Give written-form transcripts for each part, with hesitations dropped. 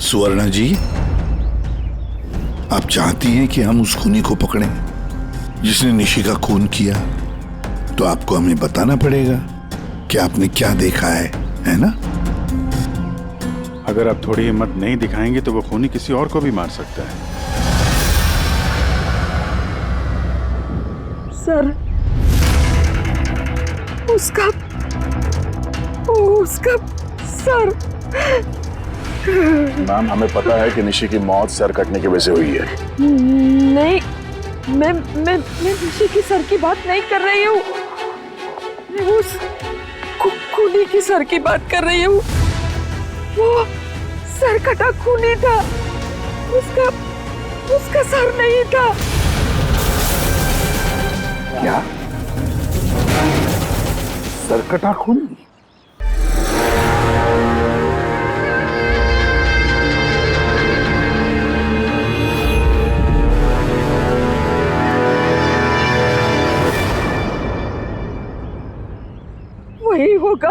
सुवर्णा जी, आप चाहती हैं कि हम उस खूनी को पकड़ें जिसने निशी का खून किया, तो आपको हमें बताना पड़ेगा कि आपने क्या देखा है ना? अगर आप थोड़ी हिम्मत नहीं दिखाएंगे तो वो खूनी किसी और को भी मार सकता है। सर, उसका सर। मैम, हमें पता है कि निशी की मौत सर कटने की वजह से हुई है। नहीं, मैं निशी की सर की बात नहीं कर रही हूँ। मैं उस खूनी की सर की बात कर रही हूँ। वो सर कटा खूनी था, उसका सर नहीं था। क्या? सरकटा खूनी? वही होगा,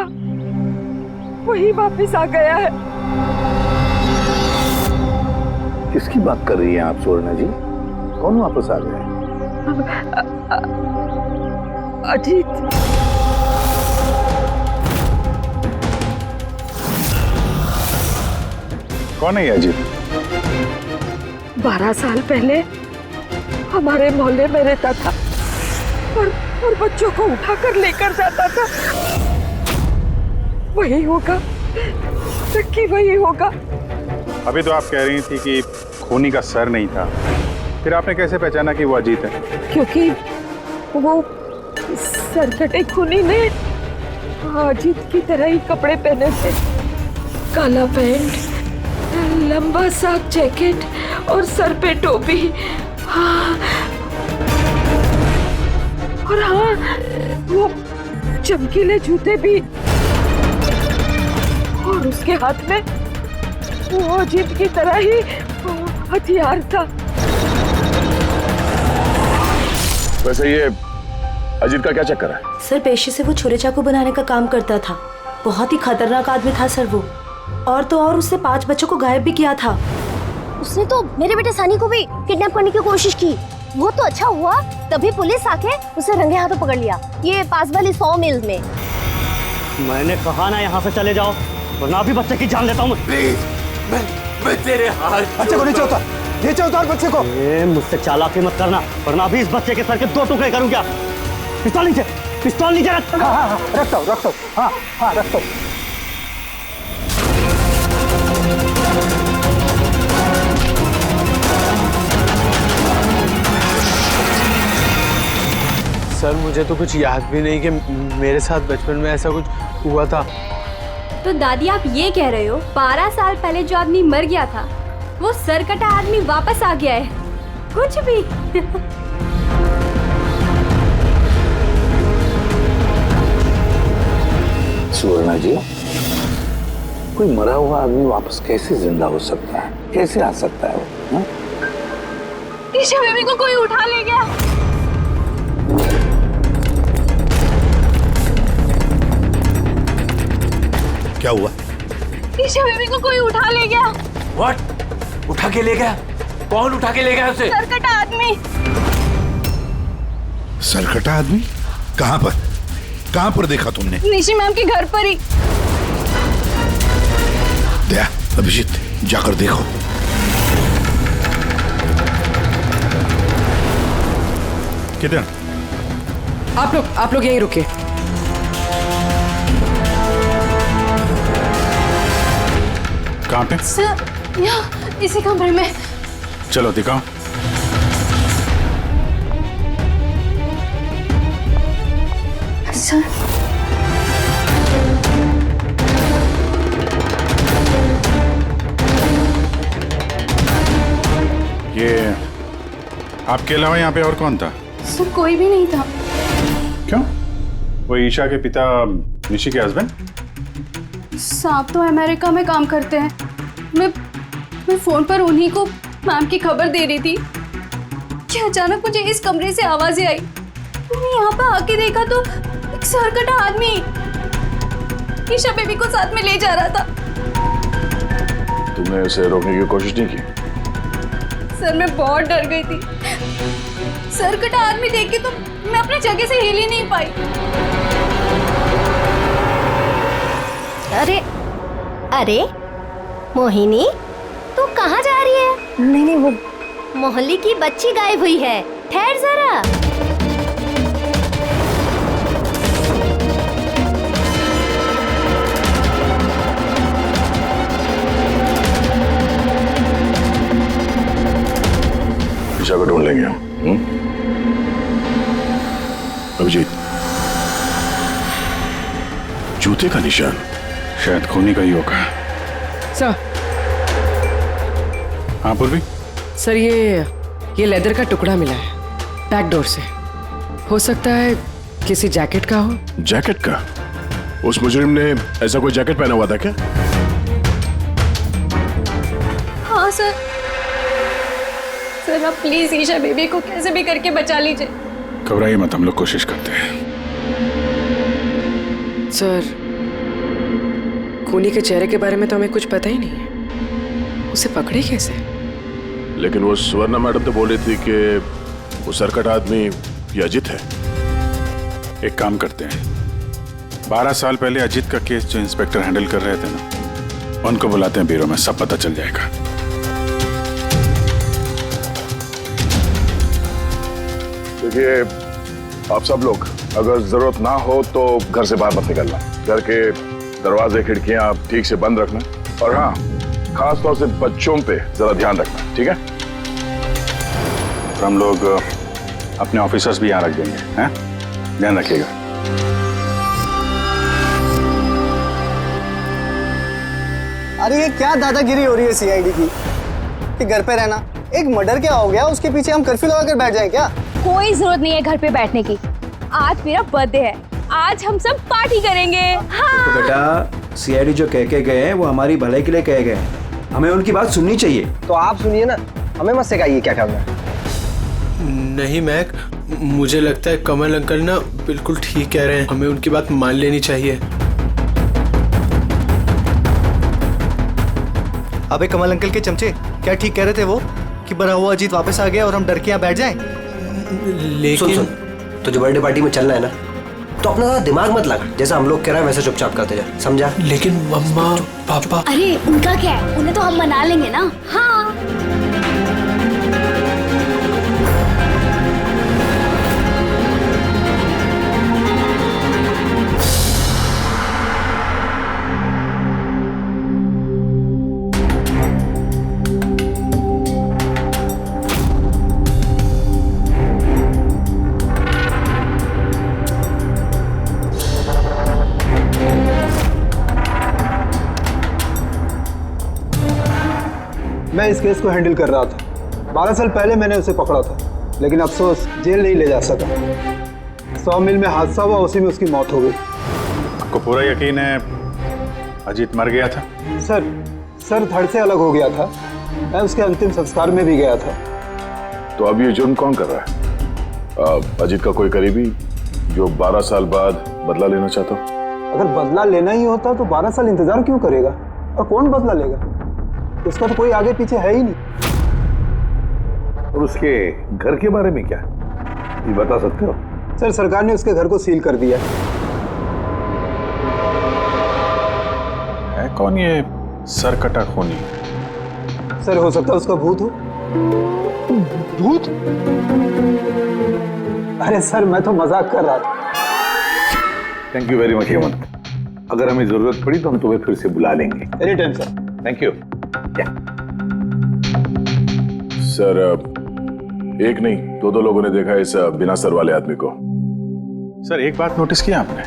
वही वापस आ गया है। किसकी बात कर रही हैं आप सुवर्णा जी? कौन वापस आ गया है? अजीत। कौन है ये अजीत? 12 साल पहले हमारे मोहल्ले में रहता था और बच्चों को उठाकर लेकर जाता था। वही होगा, नक्की वही होगा। अभी तो आप कह रही थी कि खूनी का सर नहीं था, फिर आपने कैसे पहचाना कि वो अजीत है? क्योंकि वो सरकटे खूनी ने अजीत की तरह ही कपड़े पहने थे। काला पैंट, लंबा सा जैकेट और सर पे टोपी। हाँ, और हाँ, वो चमकीले जूते भी। और उसके हाथ में वो अजीत की तरह ही हथियार था। वैसे ये अजीत का क्या चक्कर है? सर, पेशे से वो छुरे चाकू बनाने का काम करता था। बहुत ही खतरनाक आदमी था सर वो। और तो और उससे 5 बच्चों को गायब भी किया था। उसने तो मेरे बेटे सानी को भी किडनैप करने की कोशिश की। वो तो अच्छा हुआ तभी पुलिस आके उसे रंगे हाथों पकड़ लिया, ये पास वाली 100 मील्स में। मैंने कहा ना यहाँ से चले जाओ, वरना अभी बच्चे की जान लेता हूँ। प्लीज, मैं तेरे हाथ। बच्चे को नीचे उतार बच्चे को। मुझसे चालाकी मत करना, वरना अभी इस बच्चे के सर के 2 टुकड़े करूँ क्या? पिस्तौल नीचे रख। हाँ, रखता हूँ। हाँ, रखता हूँ। सर, मुझे तो कुछ याद भी नहीं कि मेरे साथ बचपन में ऐसा कुछ हुआ था। तो दादी, आप ये कह रहे हो 12 साल पहले जो आदमी मर गया था वो सरकटा आदमी वापस आ गया है? कुछ भी। सुवर्णा जी, कोई मरा हुआ आदमी वापस कैसे जिंदा हो सकता है? कैसे आ सकता है वो? ईशा बेबी को कोई उठा ले गया। क्या हुआ? ईशा बेबी को कोई उठा ले गया। What? उठा के ले गया? कौन उठा के ले गया उसे? सरकटा आदमी। सरकटा आदमी? कहाँ पर देखा तुमने? निशी मैम के घर पर ही। दया, अभिजीत, जाकर देखो। किधर? आप लोग यहीं रुके। कहाँ पे? सर, यहाँ इसी कमरे में। चलो दिखाओ। सर, ये आपके अलावा यहाँ पे और कौन था? सर कोई भी नहीं था। क्यों? वो ईशा के पिता निशी के हस्बैंड? साहब तो अमेरिका में काम करते हैं। मैं फोन पर उन्हीं को मैम की खबर दे रही थी कि अचानक मुझे इस कमरे से आवाजें आई। मैंने यहाँ पर आके देखा तो एक सरकटा आदमी ईशा बेबी को साथ में ले जा रहा था। तुमने उसे रोकने की कोशिश नहीं की? सर मैं बहुत डर गई थी। सर कटा आदमी देख के तो मैं अपनी जगह से हिल ही नहीं पाई। अरे अरे मोहिनी, तू कहाँ जा रही है? नहीं वो मोहल्ले की बच्ची गायब हुई है। ठहर जरा। ईशा को ढूंढ लेंगे हम। अभिजीत, जूते का निशान शायद खूनी का ही होगा। सर। हाँ पूर्वी। सर ये लेदर का टुकड़ा मिला है बैक डोर से। हो सकता है किसी जैकेट का हो। जैकेट का? उस मुजरिम ने ऐसा कोई जैकेट पहना हुआ था क्या? हाँ सर। सर आप प्लीज ईशा बेबी को कैसे भी करके बचा लीजिए। घबराइए मत, हम लोग कोशिश करते हैं। सर खूनी के चेहरे के बारे में तो हमें कुछ पता ही नहीं है। उसे पकड़े कैसे? लेकिन वो सुवर्णा मैडम तो बोल रही थी कि वो सरकट आदमी ये अजित है। एक काम करते हैं, 12 साल पहले अजित का केस जो इंस्पेक्टर हैंडल कर रहे थे ना, उनको बुलाते हैं ब्यूरो में, सब पता चल जाएगा। देखिए आप सब लोग अगर जरूरत ना हो तो घर से बाहर मत निकलना। घर के दरवाजे खिड़कियां ठीक से बंद रखना, और हाँ खास तौर से बच्चों पे जरा ध्यान रखना, ठीक है? तो हम लोग अपने ऑफिसर्स भी यहाँ रख देंगे, हैं? ध्यान रखिएगा। अरे ये क्या दादागिरी हो रही है सीआईडी की कि घर पे रहना? एक मर्डर क्या हो गया, उसके पीछे हम कर्फ्यू लगा कर बैठ जाएं क्या? कोई जरूरत नहीं है घर पे बैठने की। आज मेरा बर्थडे है, आज हम सब पार्टी करेंगे। हाँ। तो बेटा सीआईडी जो कह के गए हैं वो हमारी भलाई के लिए कहे गए हैं, हमें उनकी बात सुननी चाहिए। तो आप सुनिए ना, हमें मत सिखाइए क्या करना है। नहीं मैक, मुझे लगता है कमल अंकल ना बिल्कुल ठीक कह रहे हैं, हमें उनकी बात मान लेनी चाहिए। अबे कमल अंकल के चमचे, क्या ठीक कह रहे थे वो कि बना हुआ अजीत वापस आ गया और हम डर के यहाँ बैठ जाएं? लेकिन सुन, तुझे बर्थडे पार्टी में चलना है ना, तो अपना ज़्यादा दिमाग मत लगा, जैसा हम लोग कह रहे हैं वैसे चुपचाप करते जा, समझा? लेकिन मम्मा पापा। अरे उनका क्या है, उन्हें तो हम मना लेंगे ना। हाँ। मैं इस केस को हैंडल कर रहा था। 12 साल पहले मैंने उसे पकड़ा था, लेकिन अफसोस जेल नहीं ले जा सका। 100 मील में हादसा हुआ, उसी में उसकी मौत हो गई। आपको पूरा यकीन है अजीत मर गया था? सर धड़ से अलग हो गया था। मैं उसके अंतिम संस्कार में भी गया था। तो अब ये जुर्म कौन कर रहा है? अजीत का कोई करीबी जो 12 साल बाद बदला लेना चाहता हो? अगर बदला लेना ही होता तो 12 साल इंतजार क्यों करेगा? और कौन बदला लेगा? उसका तो कोई आगे पीछे है ही नहीं। और उसके घर के बारे में क्या ये बता सकते हो? सर सरकार ने उसके घर को सील कर दिया है। कौन ये सरकटा खूनी? सर हो सकता है उसका भूत हो। भूत? अरे सर मैं तो मजाक कर रहा था। Thank you very much Hemant, अगर हमें जरूरत पड़ी तो हम तुम्हें फिर से बुला लेंगे। Any time sir. Thank you. Sir एक नहीं दो लोगों ने देखा इस बिना सर वाले आदमी को। सर एक बात नोटिस किया आपने?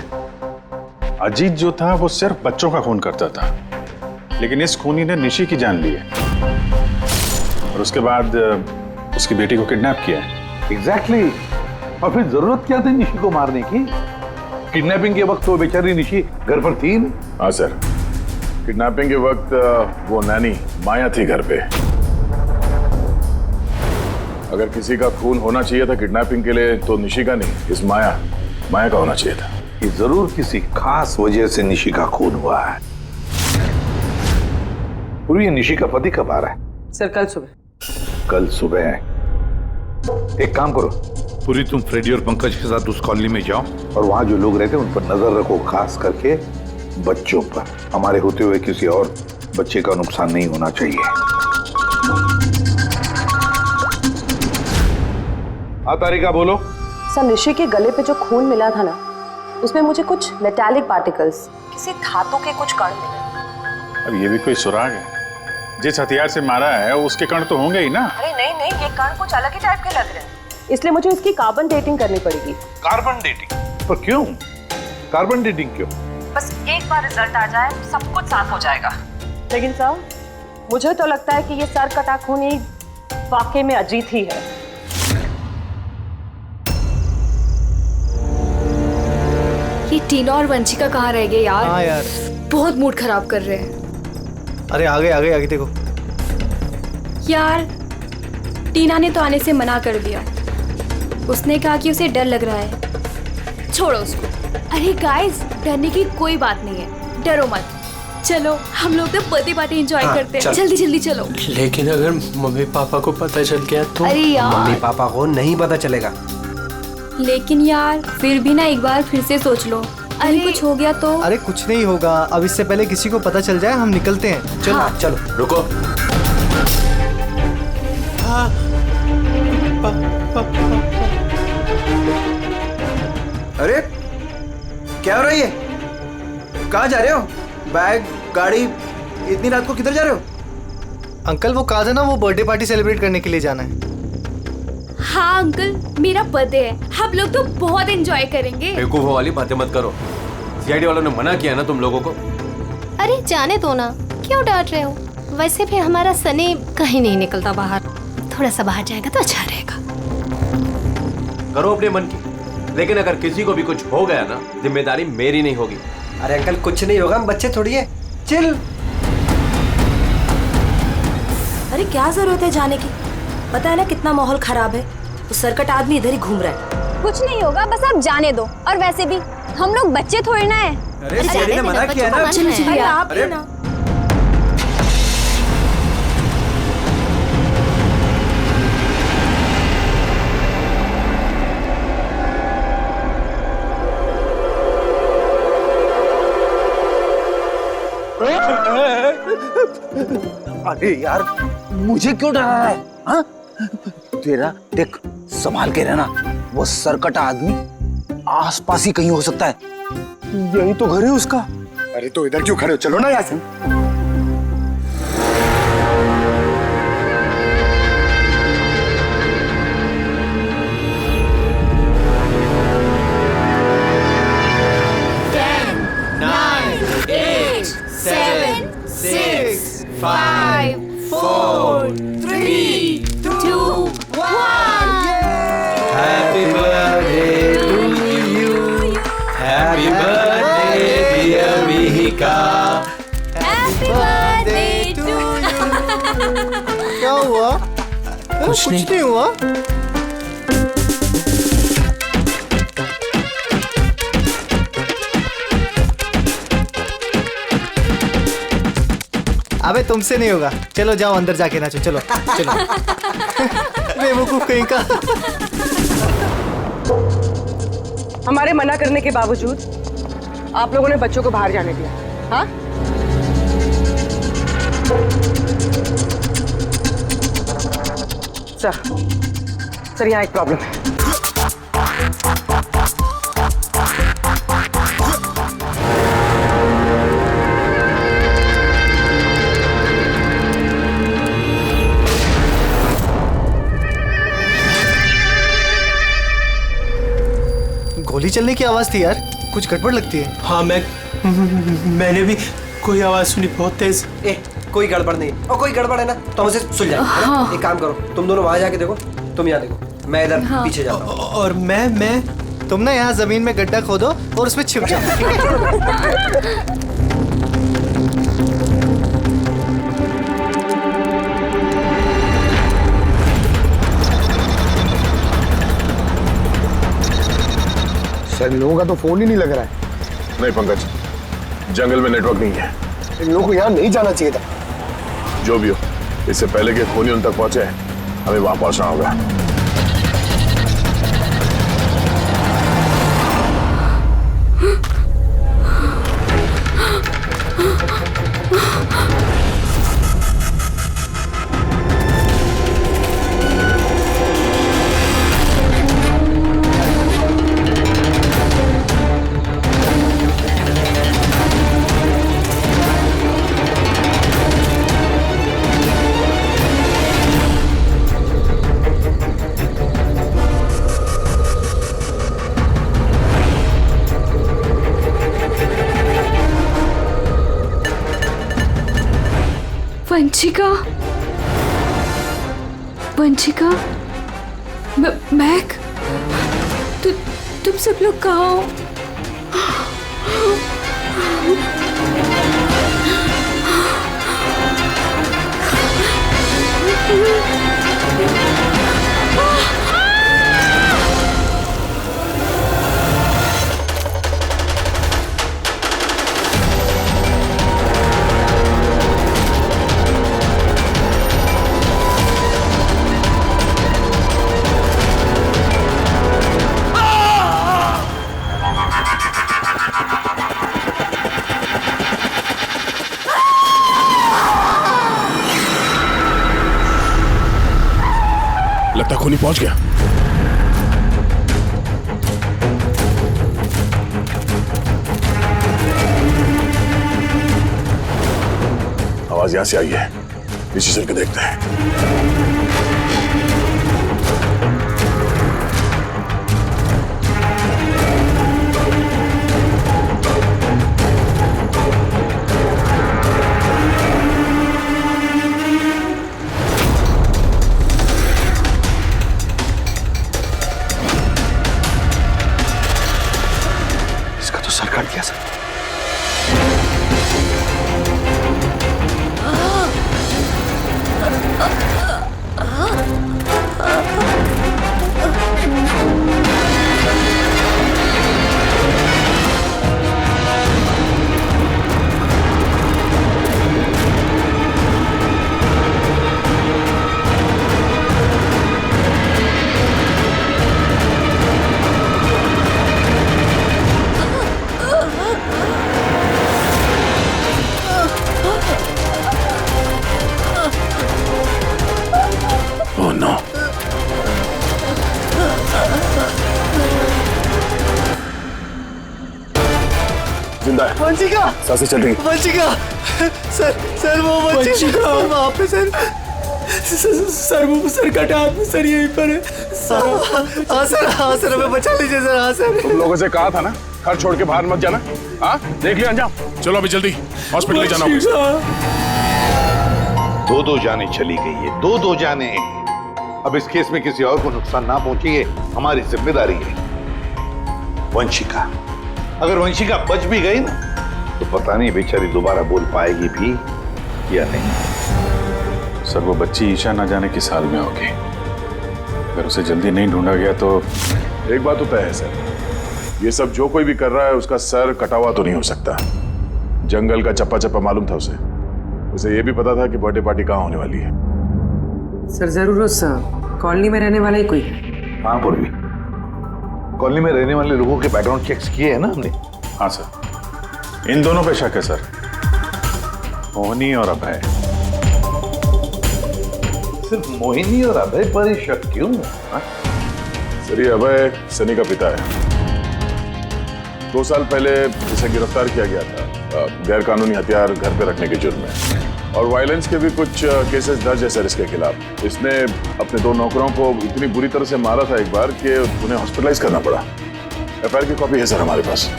अजीत जो था वो सिर्फ बच्चों का खून करता था, लेकिन इस खूनी ने निशी की जान ली है और उसके बाद उसकी बेटी को किडनैप किया है। एग्जैक्टली। और फिर जरूरत क्या थी निशी को मारने की? किडनैपिंग के वक्त तो बेचारी निशी घर पर थी। हाँ सर, किडनैपिंग के वक्त वो नैनी माया थी घर पे। अगर किसी का खून होना चाहिए था किडनैपिंग के लिए तो निशी का नहीं, इस माया का होना चाहिए था। ये जरूर किसी खास वजह से निशी का खून हुआ है। पूरी ये निशी का पति कब आ रहा है? सर कल सुबह। कल सुबह? एक काम करो, पूरी तुम फ्रेडी और पंकज के साथ उस कॉलोनी में जाओ और वहां जो लोग रहते हैं उन पर नजर रखो, खास करके बच्चों पर। हमारे होते हुए किसी और बच्चे का नुकसान नहीं होना चाहिए। तारिका बोलो। सर निशी के गले पे जो खून मिला था ना, उसमें मुझे कुछ मेटालिक पार्टिकल्स, किसी धातु के कुछ कण मिले। अब ये भी कोई सुराग है? जिस हथियार से मारा है उसके कण तो होंगे ही ना। अरे नहीं नहीं, ये कण कुछ अलग ही टाइप के लग रहे हैं, इसलिए मुझे इसकी कार्बन डेटिंग करनी पड़ेगी। Carbon dating? पर क्यों कार्बन डेटिंग क्यों? बस एक बार रिजल्ट आ जाए सब कुछ साफ हो जाएगा। लेकिन सर मुझे तो लगता है कि ये सर कटा खून ही वाकई में अजीत ही है। ये टीना और वंशिका कहाँ रह गए यार? हाँ यार, बहुत मूड खराब कर रहे हैं। अरे आगे देखो यार टीना ने तो आने से मना कर दिया, उसने कहा कि उसे डर लग रहा है। छोड़ो उसको। अरे गाइस, डरने की कोई बात नहीं है, डरो मत। चलो हम लोग तो बर्थडे पार्टी एंजॉय करते हैं। जल्दी जल्दी चलो। लेकिन अगर मम्मी पापा को पता चल गया तो? अरे यार मम्मी पापा को नहीं पता चलेगा। लेकिन यार फिर भी ना एक बार फिर से सोच लो, अरे कुछ हो गया तो? अरे कुछ नहीं होगा, अब इससे पहले किसी को पता चल जाए हम निकलते हैं। चलो हाँ। चलो रुको। अरे क्या हो रहा है ये? कहाँ जा रहे हो? बैग, गाड़ी, इतनी रात को किधर जा रहे हो? अंकल वो कहा था ना, वो बर्थडे पार्टी सेलिब्रेट करने के लिए जाना है। हाँ अंकल, मेरा बर्थडे है, हम लोग तो बहुत एंजॉय करेंगे। बेवकूफों वाली बातें मत करो, सीआईडी वालों ने मना किया ना तुम लोगों को। अरे जाने दो ना, क्यों डांट रहे हो? वैसे भी हमारा सनी कहीं नहीं निकलता बाहर, थोड़ा सा बाहर जाएगा तो अच्छा रहेगा। करो अपने मन की, लेकिन अगर किसी को भी कुछ हो गया ना, जिम्मेदारी मेरी नहीं होगी। अरे अंकल कुछ नहीं होगा, हम बच्चे थोड़ी है, चिल। अरे क्या जरूरत है जाने की, पता है ना कितना माहौल खराब है, वो सरकट आदमी इधर ही घूम रहा है। कुछ नहीं होगा, बस आप जाने दो। और वैसे भी हम लोग बच्चे थोड़ी ना है। अरे सीआईडी ने मना किया ना। अरे आप ही ना। अरे यार मुझे क्यों डरा रहा है? हाँ? तेरा देख, संभाल के रहना, वो सरकटा आदमी आसपास ही कहीं हो सकता है। यही तो घर है उसका। अरे तो इधर क्यों खड़े हो, चलो ना यहाँ से। क्या हुआ? कुछ नहीं हुआ। अबे तुमसे नहीं होगा, चलो जाओ अंदर जाके नाचो। चलो चलो। बेवकूफ कहीं का। हमारे मना करने के बावजूद आप लोगों ने बच्चों को बाहर जाने दिया। हाँ सर यहाँ एक प्रॉब्लम है। गोली चलने की आवाज थी यार, कुछ गड़बड़ लगती है। हाँ मैंने भी कोई आवाज सुनी बहुत तेज। कोई गड़बड़ नहीं, और कोई गड़बड़ है ना तो हमसे सुलझाएं। हाँ। एक काम करो, तुम दोनों वहां जाके देखो, तुम यहाँ देखो, मैं इधर पीछे जाता हूँ। और मैं तुम ना यहाँ जमीन में गड्ढा खोदो और उसमें छिप जाओ। सर लोगों का तो फोन ही नहीं लग रहा है। नहीं पंकज, जंगल में नेटवर्क नहीं है। इन लोगों को यहाँ नहीं जाना चाहिए था। जो भी हो, इससे पहले कि खूनी उन तक पहुंचे हमें वहां पहुंचना होगा। वंशिका, वंशिका, मैक, तुम सब लोग कहाँ हो? लगता खूनी पहुंच गया। आवाज यहां से आई है, पीछे चल के देखते हैं। सर काट दिया सर। वंशिका, सांसें चल रही। वंशिका, सर वो वंशिका वहाँ पे सर वो सर कटा हाथ में सर यहीं पर है। हाँ सर हमें बचा लीजिए सर। हाँ सर, तुम लोगों से कहा था ना घर छोड़ के बाहर मत जाना। हाँ देख लिया अंजाम। चलो अभी जल्दी हॉस्पिटल ले जाना होगा। दो जाने चली गई है, दो जाने। अब इस केस में किसी और को नुकसान ना पहुंचे ये हमारी जिम्मेदारी है। वंशिका, अगर वंशिका बच भी गई ना तो पता नहीं बेचारी दोबारा बोल पाएगी भी या नहीं। सर वो बच्ची ईशा ना जाने किस हाल में होगी। अगर उसे जल्दी नहीं ढूंढा गया तो एक बात तो तय है सर, ये सब जो कोई भी कर रहा है उसका सर कटा हुआ तो नहीं हो सकता। जंगल का चप्पा चप्पा मालूम था उसे ये भी पता था कि बर्थडे पार्टी कहाँ होने वाली है। सर जरूर उस कॉलोनी में रहने वाला ही कोई है। हाँ पूर्वी, कॉलोनी में रहने वाले लोगों के बैकग्राउंड चेक्स किए हैं ना हमने। हाँ सर, इन दोनों पे शक है सर, मोहिनी और अभय। सिर्फ मोहिनी और अभय पर ही शक क्यों? सर ये अभय सनी का पिता है। 2 साल पहले इसे गिरफ्तार किया गया था गैर कानूनी हथियार घर पे रखने के जुर्म में, और वायलेंस के भी कुछ केसेस दर्ज है सर इसके खिलाफ। इसने अपने 2 नौकरों को इतनी बुरी तरह से मारा था एक बार कि उन्हें हॉस्पिटलाइज करना पड़ा। एफआईआर की कॉपी है सर हमारे पास।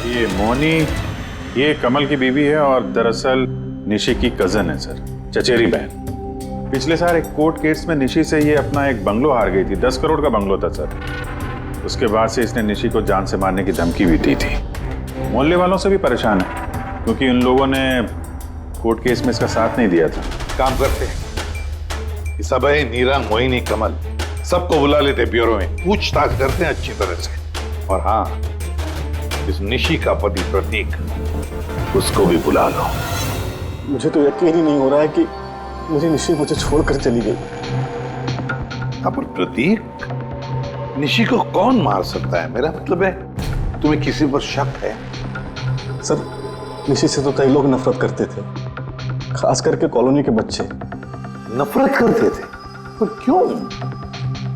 ये मोहिनी ये कमल की बीवी है और दरअसल निशी की कजन है सर, चचेरी बहन। पिछले साल एक कोर्ट केस में निशी से ये अपना एक बंगलो हार गई थी। 10 करोड़ का बंगलो था सर। उसके बाद से इसने निशी को जान से मारने की धमकी भी दी थी। मोहल्ले वालों से भी परेशान है क्योंकि उन लोगों ने कोर्ट केस में इसका साथ नहीं दिया था। काम करते हैं, इस अभय, नीरा, मोहिनी, कमल सबको बुला लेते ब्यूरो में, पूछताछ करते हैं अच्छी तरह से। और हाँ, इस निशी का पति प्रतीक, उसको भी बुला लो। मुझे तो यकीन ही नहीं हो रहा है कि मुझे निशी मुझे छोड़कर चली गई। पर प्रतीक, निशी को कौन मार सकता है? मेरा मतलब है, तुम्हें किसी पर शक है? सर, निशी से तो कई लोग नफरत करते थे, खास करके कॉलोनी के बच्चे। नफरत करते थे? पर क्यों?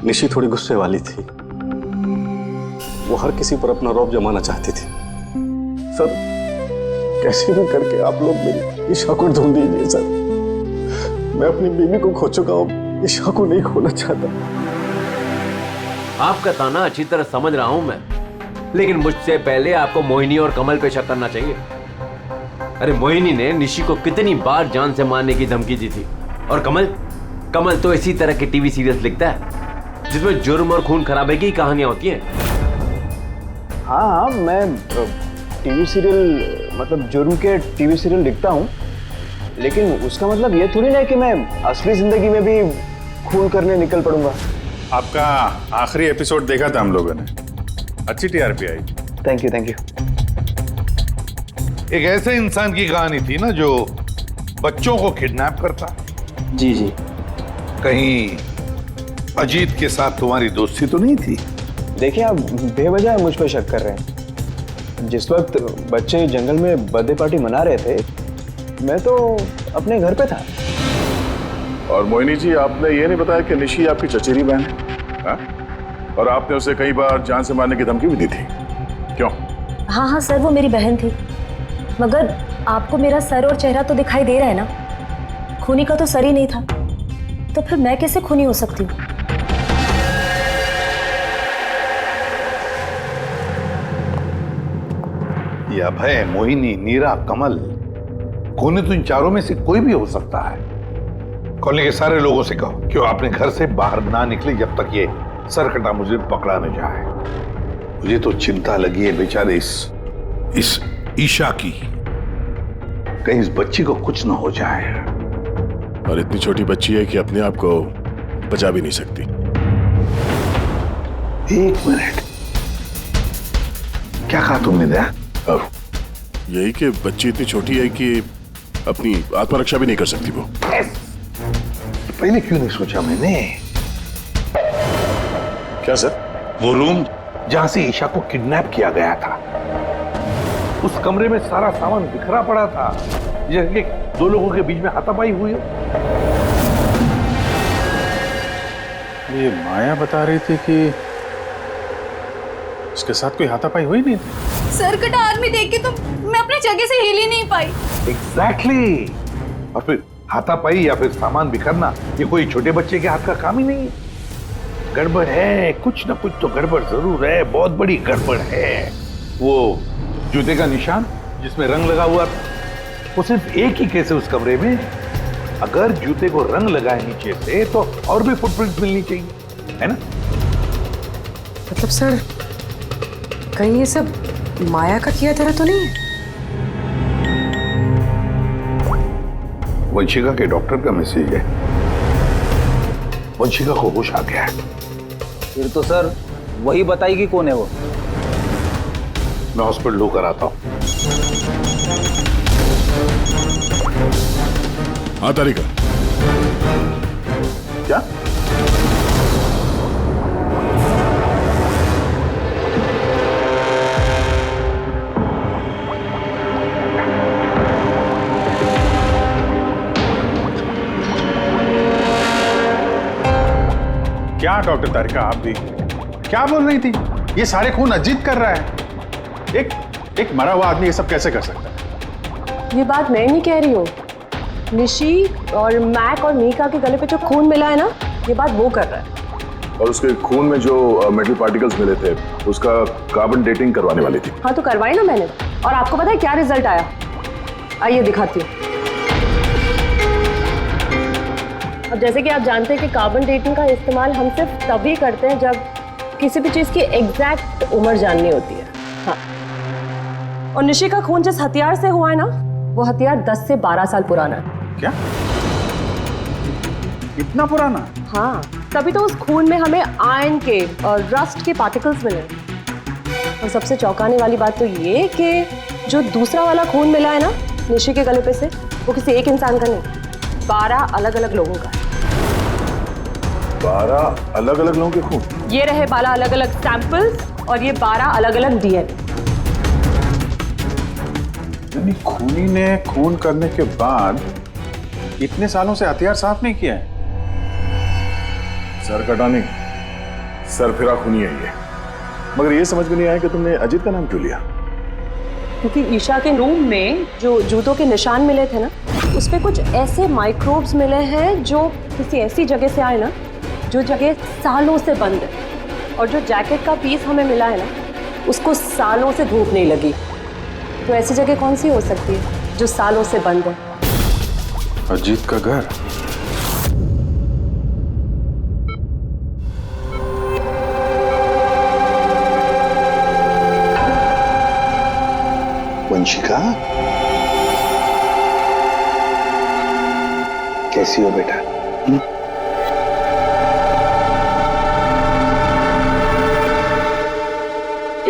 निशी थोड़ी गुस्से वाली थी, वो हर किसी पर अपना रौब जमाना चाहती थी। सर, कैसे भी करके आप लोग मेरी ईशा को ढूंढ दीजिए सर। मैं अपनी बीवी को खो चुका हूँ, ईशा को नहीं खोना चाहता। आपका ताना अच्छी तरह समझ रहा हूं मैं, लेकिन मुझसे पहले आपको मोहिनी और कमल पे शक करना चाहिए। अरे मोहिनी ने निशी को कितनी बार जान से मारने की धमकी दी थी, और कमल तो इसी तरह के टीवी सीरियल्स लिखता है जिसमें जुर्म और खून खराबे की कहानियां होती हैं। हाँ, मैं टीवी सीरियल मतलब जुर्म के टीवी सीरियल लिखता हूँ, लेकिन उसका मतलब ये थोड़ी ना कि मैं असली जिंदगी में भी खून करने निकल पड़ूंगा। आपका आखिरी एपिसोड देखा था हम लोगों ने, अच्छी टीआरपी आई। Thank you. एक ऐसे इंसान की कहानी थी ना जो बच्चों को किडनैप करता। जी। कहीं अजीत के साथ तुम्हारी दोस्ती तो नहीं थी? देखिए, आप बेवजह मुझ पर शक कर रहे हैं। जिस वक्त बच्चे जंगल में बर्थडे पार्टी मना रहे थे, मैं तो अपने घर पे था। और मोहिनी जी, आपने ये नहीं बताया कि निशी आपकी चचेरी बहन है, हा? और आपने उसे कई बार जान से मारने की धमकी भी दी थी, क्यों? हाँ सर, वो मेरी बहन थी, मगर आपको मेरा सर और चेहरा तो दिखाई दे रहा है ना। खूनी का तो सर ही नहीं था, तो फिर मैं कैसे खूनी हो सकती हूँ? ये अभय, मोहिनी, नीरा, कमल, खूनी तो इन चारों में से कोई भी हो सकता है। कॉलोनी के सारे लोगों से कहो कि वो अपने घर से बाहर ना निकले जब तक ये सरकटा मुजरिम पकड़ा न जाए। मुझे तो चिंता लगी है बेचारे इस ईशा की, कहीं इस बच्ची को कुछ न हो जाए। और इतनी छोटी बच्ची है कि अपने आप को बचा भी नहीं सकती। एक मिनट, क्या कहा तुमने? दया, यही कि बच्ची इतनी छोटी है कि अपनी आत्मरक्षा भी नहीं कर सकती वो। पहले क्यों नहीं सोचा मैंने? क्या सर? वो रूम जहां से ईशा को किडनैप किया गया था, उस कमरे में सारा सामान बिखरा पड़ा था, जैसे दो लोगों के बीच में हाथापाई हुई हो। ये माया बता रही थी कि उसके साथ कोई हाथापाई हुई नहीं थी। सरकटा आदमी देख के तो मैं अपनी जगह से हिल ही नहीं पाई। एग्जैक्टली। और फिर हाथापाई या फिर सामान बिखरना, ये कोई छोटे बच्चे के हाथ का काम ही नहीं है। गड़बड़ है, कुछ ना कुछ तो गड़बड़ जरूर है, बहुत बड़ी गड़बड़ है। वो जूते का निशान जिसमें रंग लगा हुआ था, वो सिर्फ एक ही केस है उस कमरे में। अगर जूते को रंग लगाए नीचे से तो और भी फुटप्रिंट मिलनी चाहिए, है ना? मतलब सर, कहीं ये सब माया का किया तरह तो नहीं है? वंशिका के डॉक्टर का मैसेज है। वंशिका को होश आ गया है। फिर तो सर वही बताएगी कौन है वो। मैं हॉस्पिटल होकर आता हूं। हाँ, तारिका। क्या? क्या डॉक्टर तारिका, आप भी क्या बोल रही थी? ये सारे खून अजीत कर रहा है। एक मरा हुआ आदमी ये सब कैसे कर सकता है? ये बात मैं नहीं कह रही हूँ, निशी और मैक और मीका के गले पे जो खून मिला है ना, ये बात वो कर रहा है। और उसके खून में जो मेटल पार्टिकल्स मिले थे, उसका कार्बन डेटिंग करवाने वाली थी। हाँ, तो करवाई ना मैंने। और आपको पता है क्या रिजल्ट आया? आइए दिखाती हूँ। अब जैसे कि आप जानते हैं कि कार्बन डेटिंग का इस्तेमाल हम सिर्फ तभी करते हैं जब किसी भी चीज़ की एग्जैक्ट उम्र जाननी होती है। हाँ, और निशी का खून जिस हथियार से हुआ है ना, वो हथियार 10 से 12 साल पुराना है। क्या? इतना पुराना? हाँ, तभी तो उस खून में हमें आयरन के और रस्ट के पार्टिकल्स मिले। और सबसे चौंकाने वाली बात तो ये कि जो दूसरा वाला खून मिला है ना निशी के गले पे से, वो किसी एक इंसान का नहीं, 12 अलग अलग लोगों का। 12 अलग अलग लोगों के खून? ये रहे 12 अलग अलग सैंपल्स और ये 12 अलग अलग डीएनए। यानी खूनी ने खून करने के बाद इतने सालों से हथियार साफ नहीं किया है। सर कटाने, सर फिरा खूनी है ये। मगर ये समझ में नहीं आया कि तुमने अजीत का नाम क्यों लिया? क्योंकि ईशा के रूम में जो जूतों के निशान मिले थे ना, उस पे कुछ ऐसे माइक्रोब्स मिले हैं जो किसी ऐसी जगह से आए ना, जो जगह सालों से बंद है। और जो जैकेट का पीस हमें मिला है ना, उसको सालों से धूप नहीं लगी। तो ऐसी जगह कौन सी हो सकती है जो सालों से बंद है? अजीत का घर। वंशिका, कैसी हो बेटा?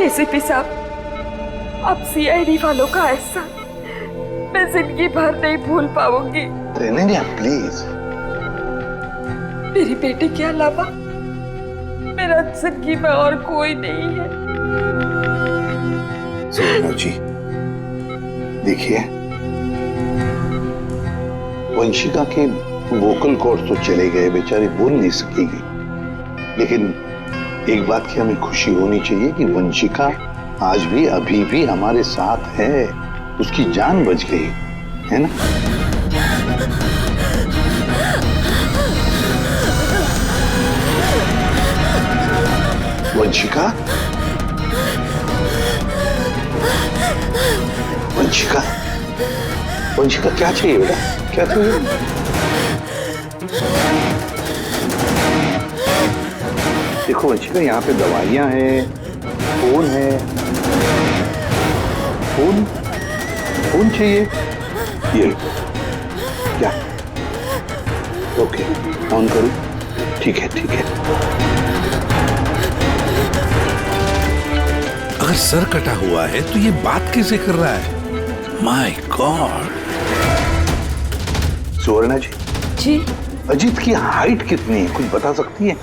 एसीपी साहब, अब सीआईडी वालों का एहसान मैं जिंदगी भर नहीं भूल पाऊंगी। रेनेलिया प्लीज। मेरी बेटी के अलावा मेरा जिंदगी में और कोई नहीं है। सुनो जी, देखिए, वंशिका के वोकल कॉर्ड तो चले गए, बेचारी बोल नहीं सकेगी। लेकिन एक बात की हमें खुशी होनी चाहिए कि वंशिका आज भी अभी भी हमारे साथ है, उसकी जान बच गई है ना? वंशिका, वंशिका, वंशिका क्या चाहिए बेटा? क्या चाहिए? देखो वंशिका, यहाँ पे दवाइयाँ हैं, फोन है। फोन फोन चाहिए? ये क्या? ओके, ऑन करूँ? ठीक है ठीक है। अगर सर कटा हुआ है तो ये बात कैसे कर रहा है? My god. सुवर्णा जी। जी। अजीत की हाइट कितनी है, कुछ बता सकती है?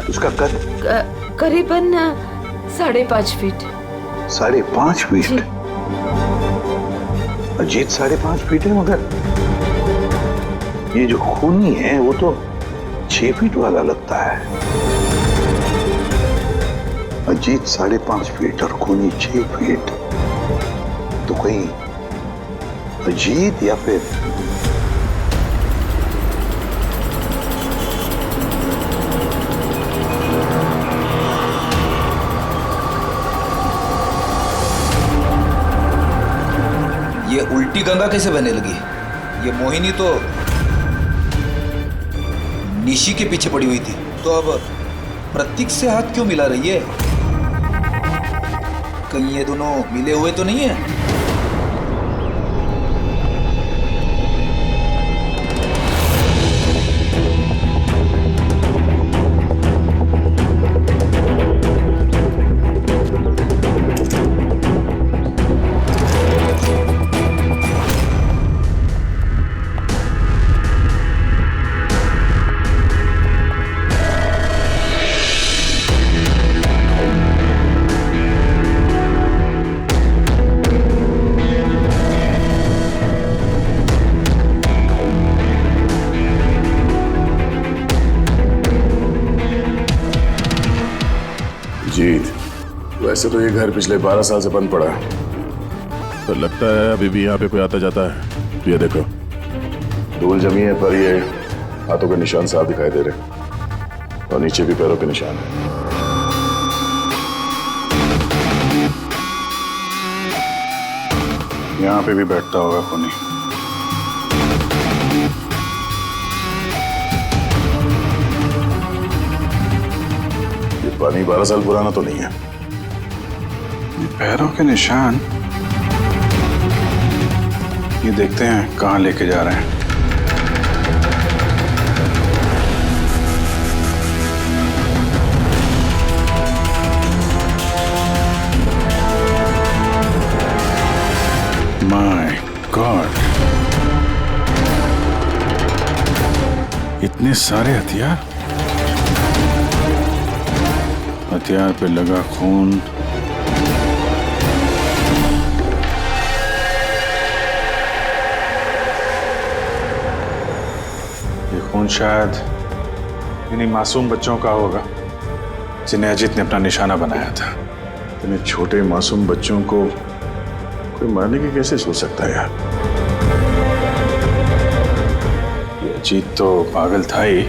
उसका कद? करीबन 5.5 फीट। 5.5 फीट? अजीत 5.5 फीट है, मगर ये जो खूनी है वो तो 6 फीट वाला लगता है। अजीत 5.5 फीट और खूनी 6 फीट, तो कहीं अजीत या फिर ये उल्टी गंगा कैसे बहने लगी? ये मोहिनी तो निशी के पीछे पड़ी हुई थी, तो अब प्रतीक से हाथ क्यों मिला रही है? कहीं ये दोनों मिले हुए तो नहीं है? जीत, वैसे तो ये घर पिछले 12 साल से बंद पड़ा है, तो लगता है अभी भी यहाँ पे कोई आता जाता है। ये देखो, धूल जमी है, पर ये हाथों के निशान साफ दिखाई दे रहे, और नीचे भी पैरों के निशान है। यहाँ पे भी बैठता होगा खूनी। पानी 12 साल पुराना तो नहीं है। पैरों के निशान, ये देखते हैं कहाँ लेके जा रहे हैं। माय गॉड, इतने सारे हथियार, हथियार पे लगा खून। ये खून शायद इन्हीं मासूम बच्चों का होगा जिन्हें अजीत ने अपना निशाना बनाया था। इतने छोटे मासूम बच्चों को कोई मारने की कैसे सोच सकता है यार? ये अजीत तो पागल था ही,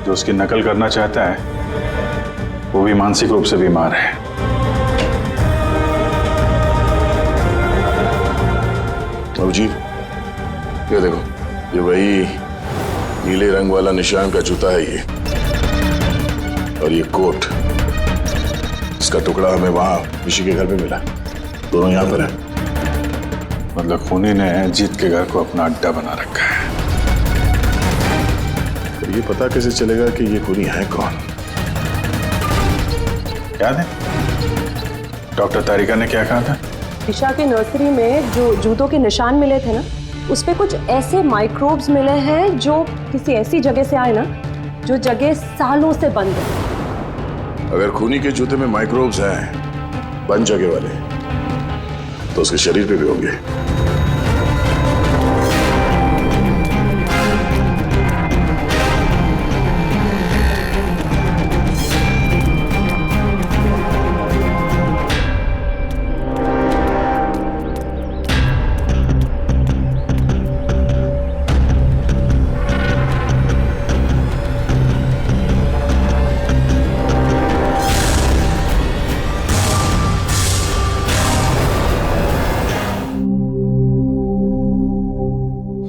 जो उसकी नकल करना चाहता है वो भी मानसिक रूप से बीमार है। अब जी ये देखो, ये वही नीले रंग वाला निशान का जूता है ये, और ये कोट, इसका टुकड़ा हमें वहां ऋषि के घर पे मिला। दोनों यहाँ पर हैं। मतलब खूनी ने अजीत के घर को अपना अड्डा बना रखा है। तो ये पता कैसे चलेगा कि ये खूनी है कौन? याद है डॉक्टर तारिका ने क्या कहा था? ईशा के नर्सरी में जो जूतों के निशान मिले थे ना, उस पे कुछ ऐसे माइक्रोब्स मिले हैं जो किसी ऐसी जगह से आए ना, जो जगह सालों से बंद है। अगर खूनी के जूते में माइक्रोब्स हैं, बंद जगह वाले, तो उसके शरीर पे भी होंगे।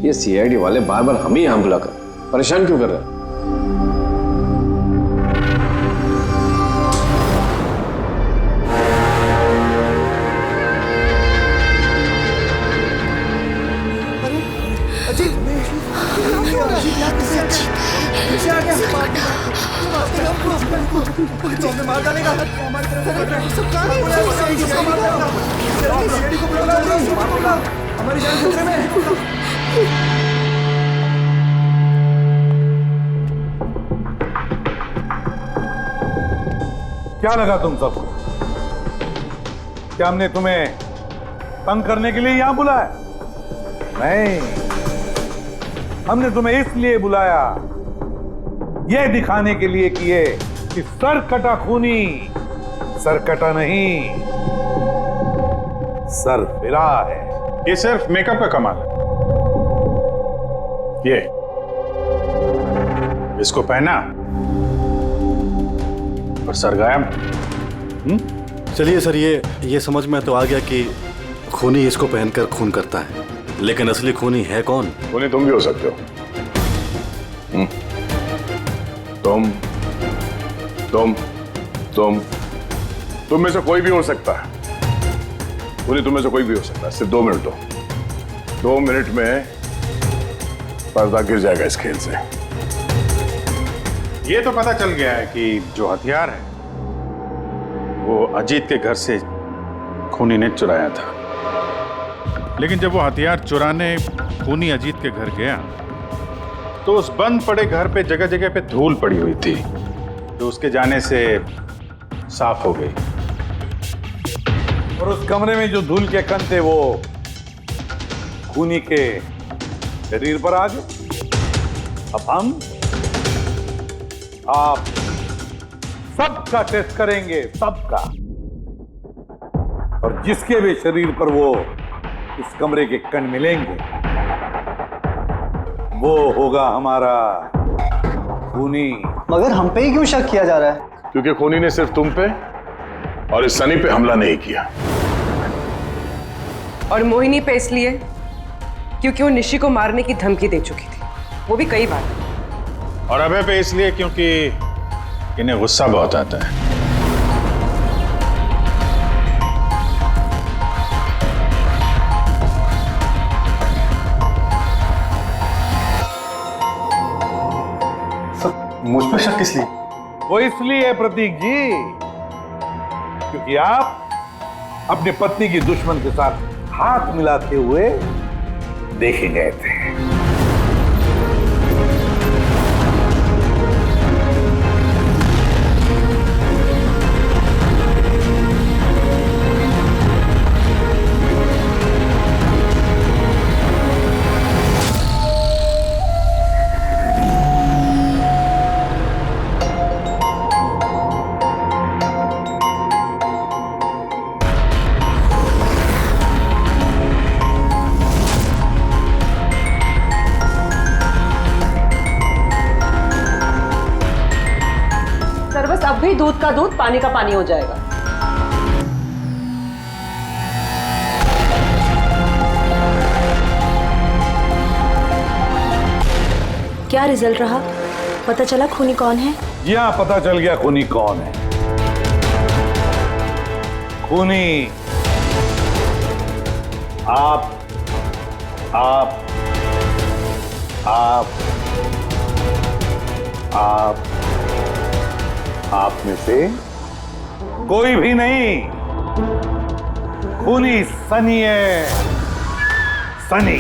ये सीआईडी वाले बार बार हमें यहां बुलाकर परेशान क्यों कर रहे हैं? हमारी जान खतरे में। क्या लगा तुम सबको? क्या हमने तुम्हें तंग करने के लिए यहां बुलाया? नहीं, हमने तुम्हें इसलिए बुलाया, यह दिखाने के लिए कि ये कि सर कटा खूनी सर कटा नहीं, सर फिरा है। ये सिर्फ मेकअप का कमाल है। ये इसको पहना और सर गायब। चलिए सर, ये समझ में तो आ गया कि खूनी इसको पहनकर खून करता है, लेकिन असली खूनी है कौन? खूनी तुम भी हो सकते हो। तुम में से कोई भी हो सकता है। खूनी तुम में से कोई भी हो सकता है। सिर्फ 2 मिनट दो। 2 मिनट में पर्दा गिर जाएगा इस खेल से। ये तो पता चल गया है कि जो हथियार है वो अजीत के घर से खूनी ने चुराया था। लेकिन जब वो हथियार चुराने खूनी अजीत के घर गया तो उस बंद पड़े घर पे जगह जगह पे धूल पड़ी हुई थी, जो उसके जाने से साफ हो गई। और उस कमरे में जो धूल के कण थे वो खूनी के शरीर पर आ गए। अब हम आप सबका टेस्ट करेंगे, सबका, और जिसके भी शरीर पर वो इस कमरे के कण मिलेंगे वो होगा हमारा खूनी। मगर हम पे ही क्यों शक किया जा रहा है? क्योंकि खूनी ने सिर्फ तुम पे और इस सनी पे हमला नहीं किया। और मोहिनी पे इसलिए क्योंकि वो निशी को मारने की धमकी दे चुकी थी, वो भी कई बार। और अभय पे इसलिए क्योंकि इन्हें गुस्सा बहुत आता है। मुझ पर शक किस लिए? वो इसलिए प्रतीक जी क्योंकि आप अपनी पत्नी की दुश्मन के साथ हाथ मिलाते हुए देखे गए थे। तभी दूध का दूध पानी का पानी हो जाएगा। क्या रिजल्ट रहा? पता चला खूनी कौन है? जी हाँ, पता चल गया खूनी कौन है। खूनी आप आप आप आप आप में से कोई भी नहीं। खूनी सनी है, सनी।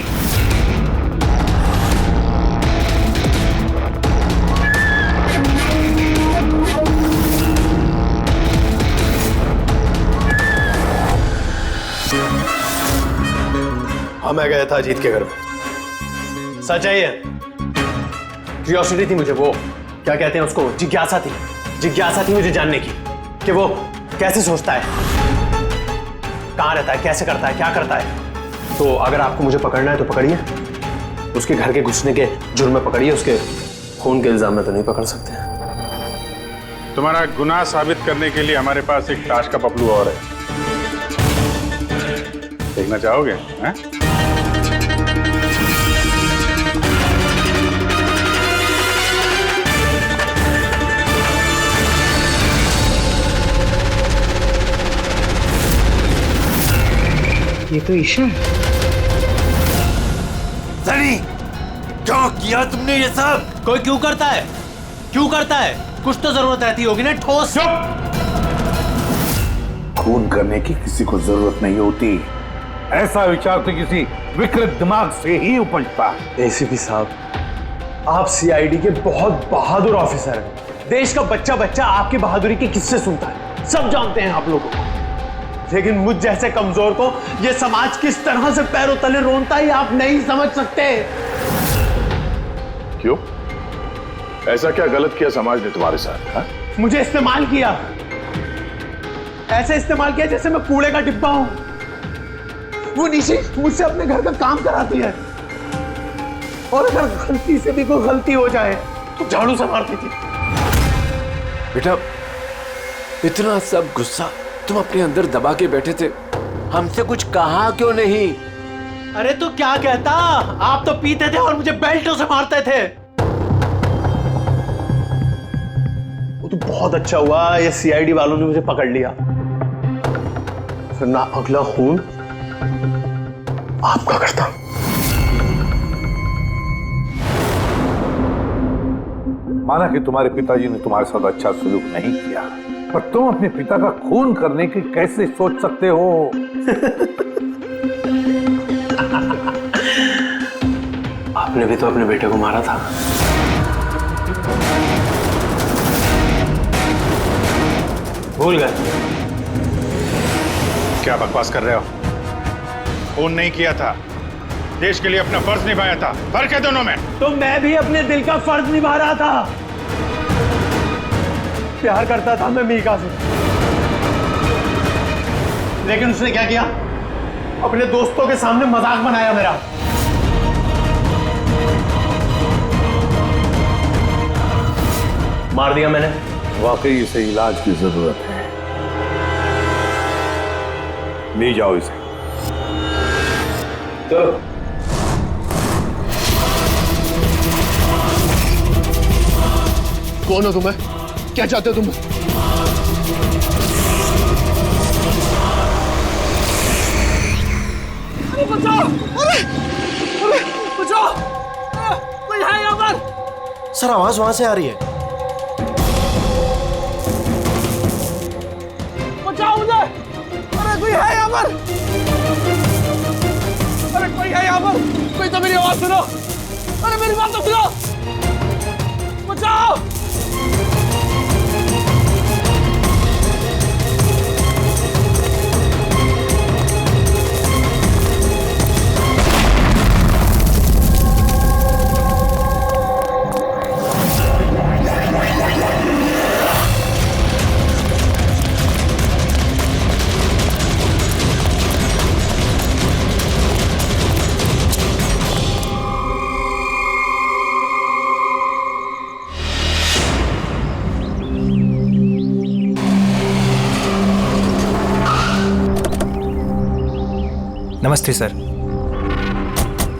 हाँ, मैं गया था अजीत के घर में। सच है ये। क्यूरियोसिटी थी मुझे, वो क्या कहते हैं उसको, जिज्ञासा थी। जिज्ञासा थी मुझे जानने की कि वो कैसे सोचता है, कहाँ रहता है, कैसे करता है, क्या करता है। तो अगर आपको मुझे पकड़ना है तो पकड़िए, उसके घर के घुसने के जुर्म में पकड़िए, उसके खून के इल्जाम में तो नहीं पकड़ सकते। तुम्हारा गुनाह साबित करने के लिए हमारे पास एक ताश का पपलू और है, देखना चाहोगे? हैं? ये तो ईशा है। सनी, क्यों किया तुमने ये सब? कोई क्यों करता है? क्यों करता है? कुछ तो जरूरत रहती होगी ना, ठोस। खून करने की किसी को जरूरत नहीं होती। ऐसा विचार तो किसी विकृत दिमाग से ही उपजता है। एसीपी साहब, आप सीआईडी के बहुत बहादुर ऑफिसर हैं। देश का बच्चा बच्चा आपकी बहादुरी के किस्से सुनता है, सब जानते हैं आप लोगों को। लेकिन मुझ जैसे कमजोर को ये समाज किस तरह से पैरों तले रोनता है आप नहीं समझ सकते। क्यों? ऐसा क्या गलत किया समाज ने तुम्हारे साथ? हा? मुझे इस्तेमाल किया, ऐसे इस्तेमाल किया जैसे मैं कूड़े का डिब्बा हूं। वो निशी मुझसे अपने घर का काम कराती है, और अगर गलती से भी कोई गलती हो जाए तो झाड़ू से मारती थी। बेटा, इतना सब गुस्सा तुम अपने अंदर दबा के बैठे थे, हमसे कुछ कहा क्यों नहीं? अरे तो क्या कहता, आप तो पीते थे और मुझे बेल्टों से मारते थे। वो तो बहुत अच्छा हुआ ये सीआईडी वालों ने मुझे पकड़ लिया, फिर ना अगला खून आपका करता। माना कि तुम्हारे पिताजी ने तुम्हारे साथ अच्छा सलूक नहीं किया, पर तुम अपने पिता का खून करने की कैसे सोच सकते हो? आपने भी तो अपने बेटे को मारा था। भूल गए? क्या बकवास कर रहे हो? खून नहीं किया था, देश के लिए अपना फर्ज निभाया था। फर्क है दोनों में। तो मैं भी अपने दिल का फर्ज निभा रहा था। प्यार करता था मैं मीका से, लेकिन उसने क्या किया, अपने दोस्तों के सामने मजाक बनाया मेरा। मार दिया मैंने। वाकई इसे इलाज की जरूरत है, ले जाओ इसे। चलो। कौन हो तुम्हें? क्या चाहते हो तुम? अरे बचाओ! अरे अरे बचाओ! कोई है यहाँ पर? सर, आवाज वहां से आ रही है। बचाओ मुझे! अरे कोई है यहाँ पर? अरे कोई है यहाँ पर? कोई तो मेरी आवाज सुनो! अरे मेरी बात तो सुनो! बचाओ! नमस्ते सर।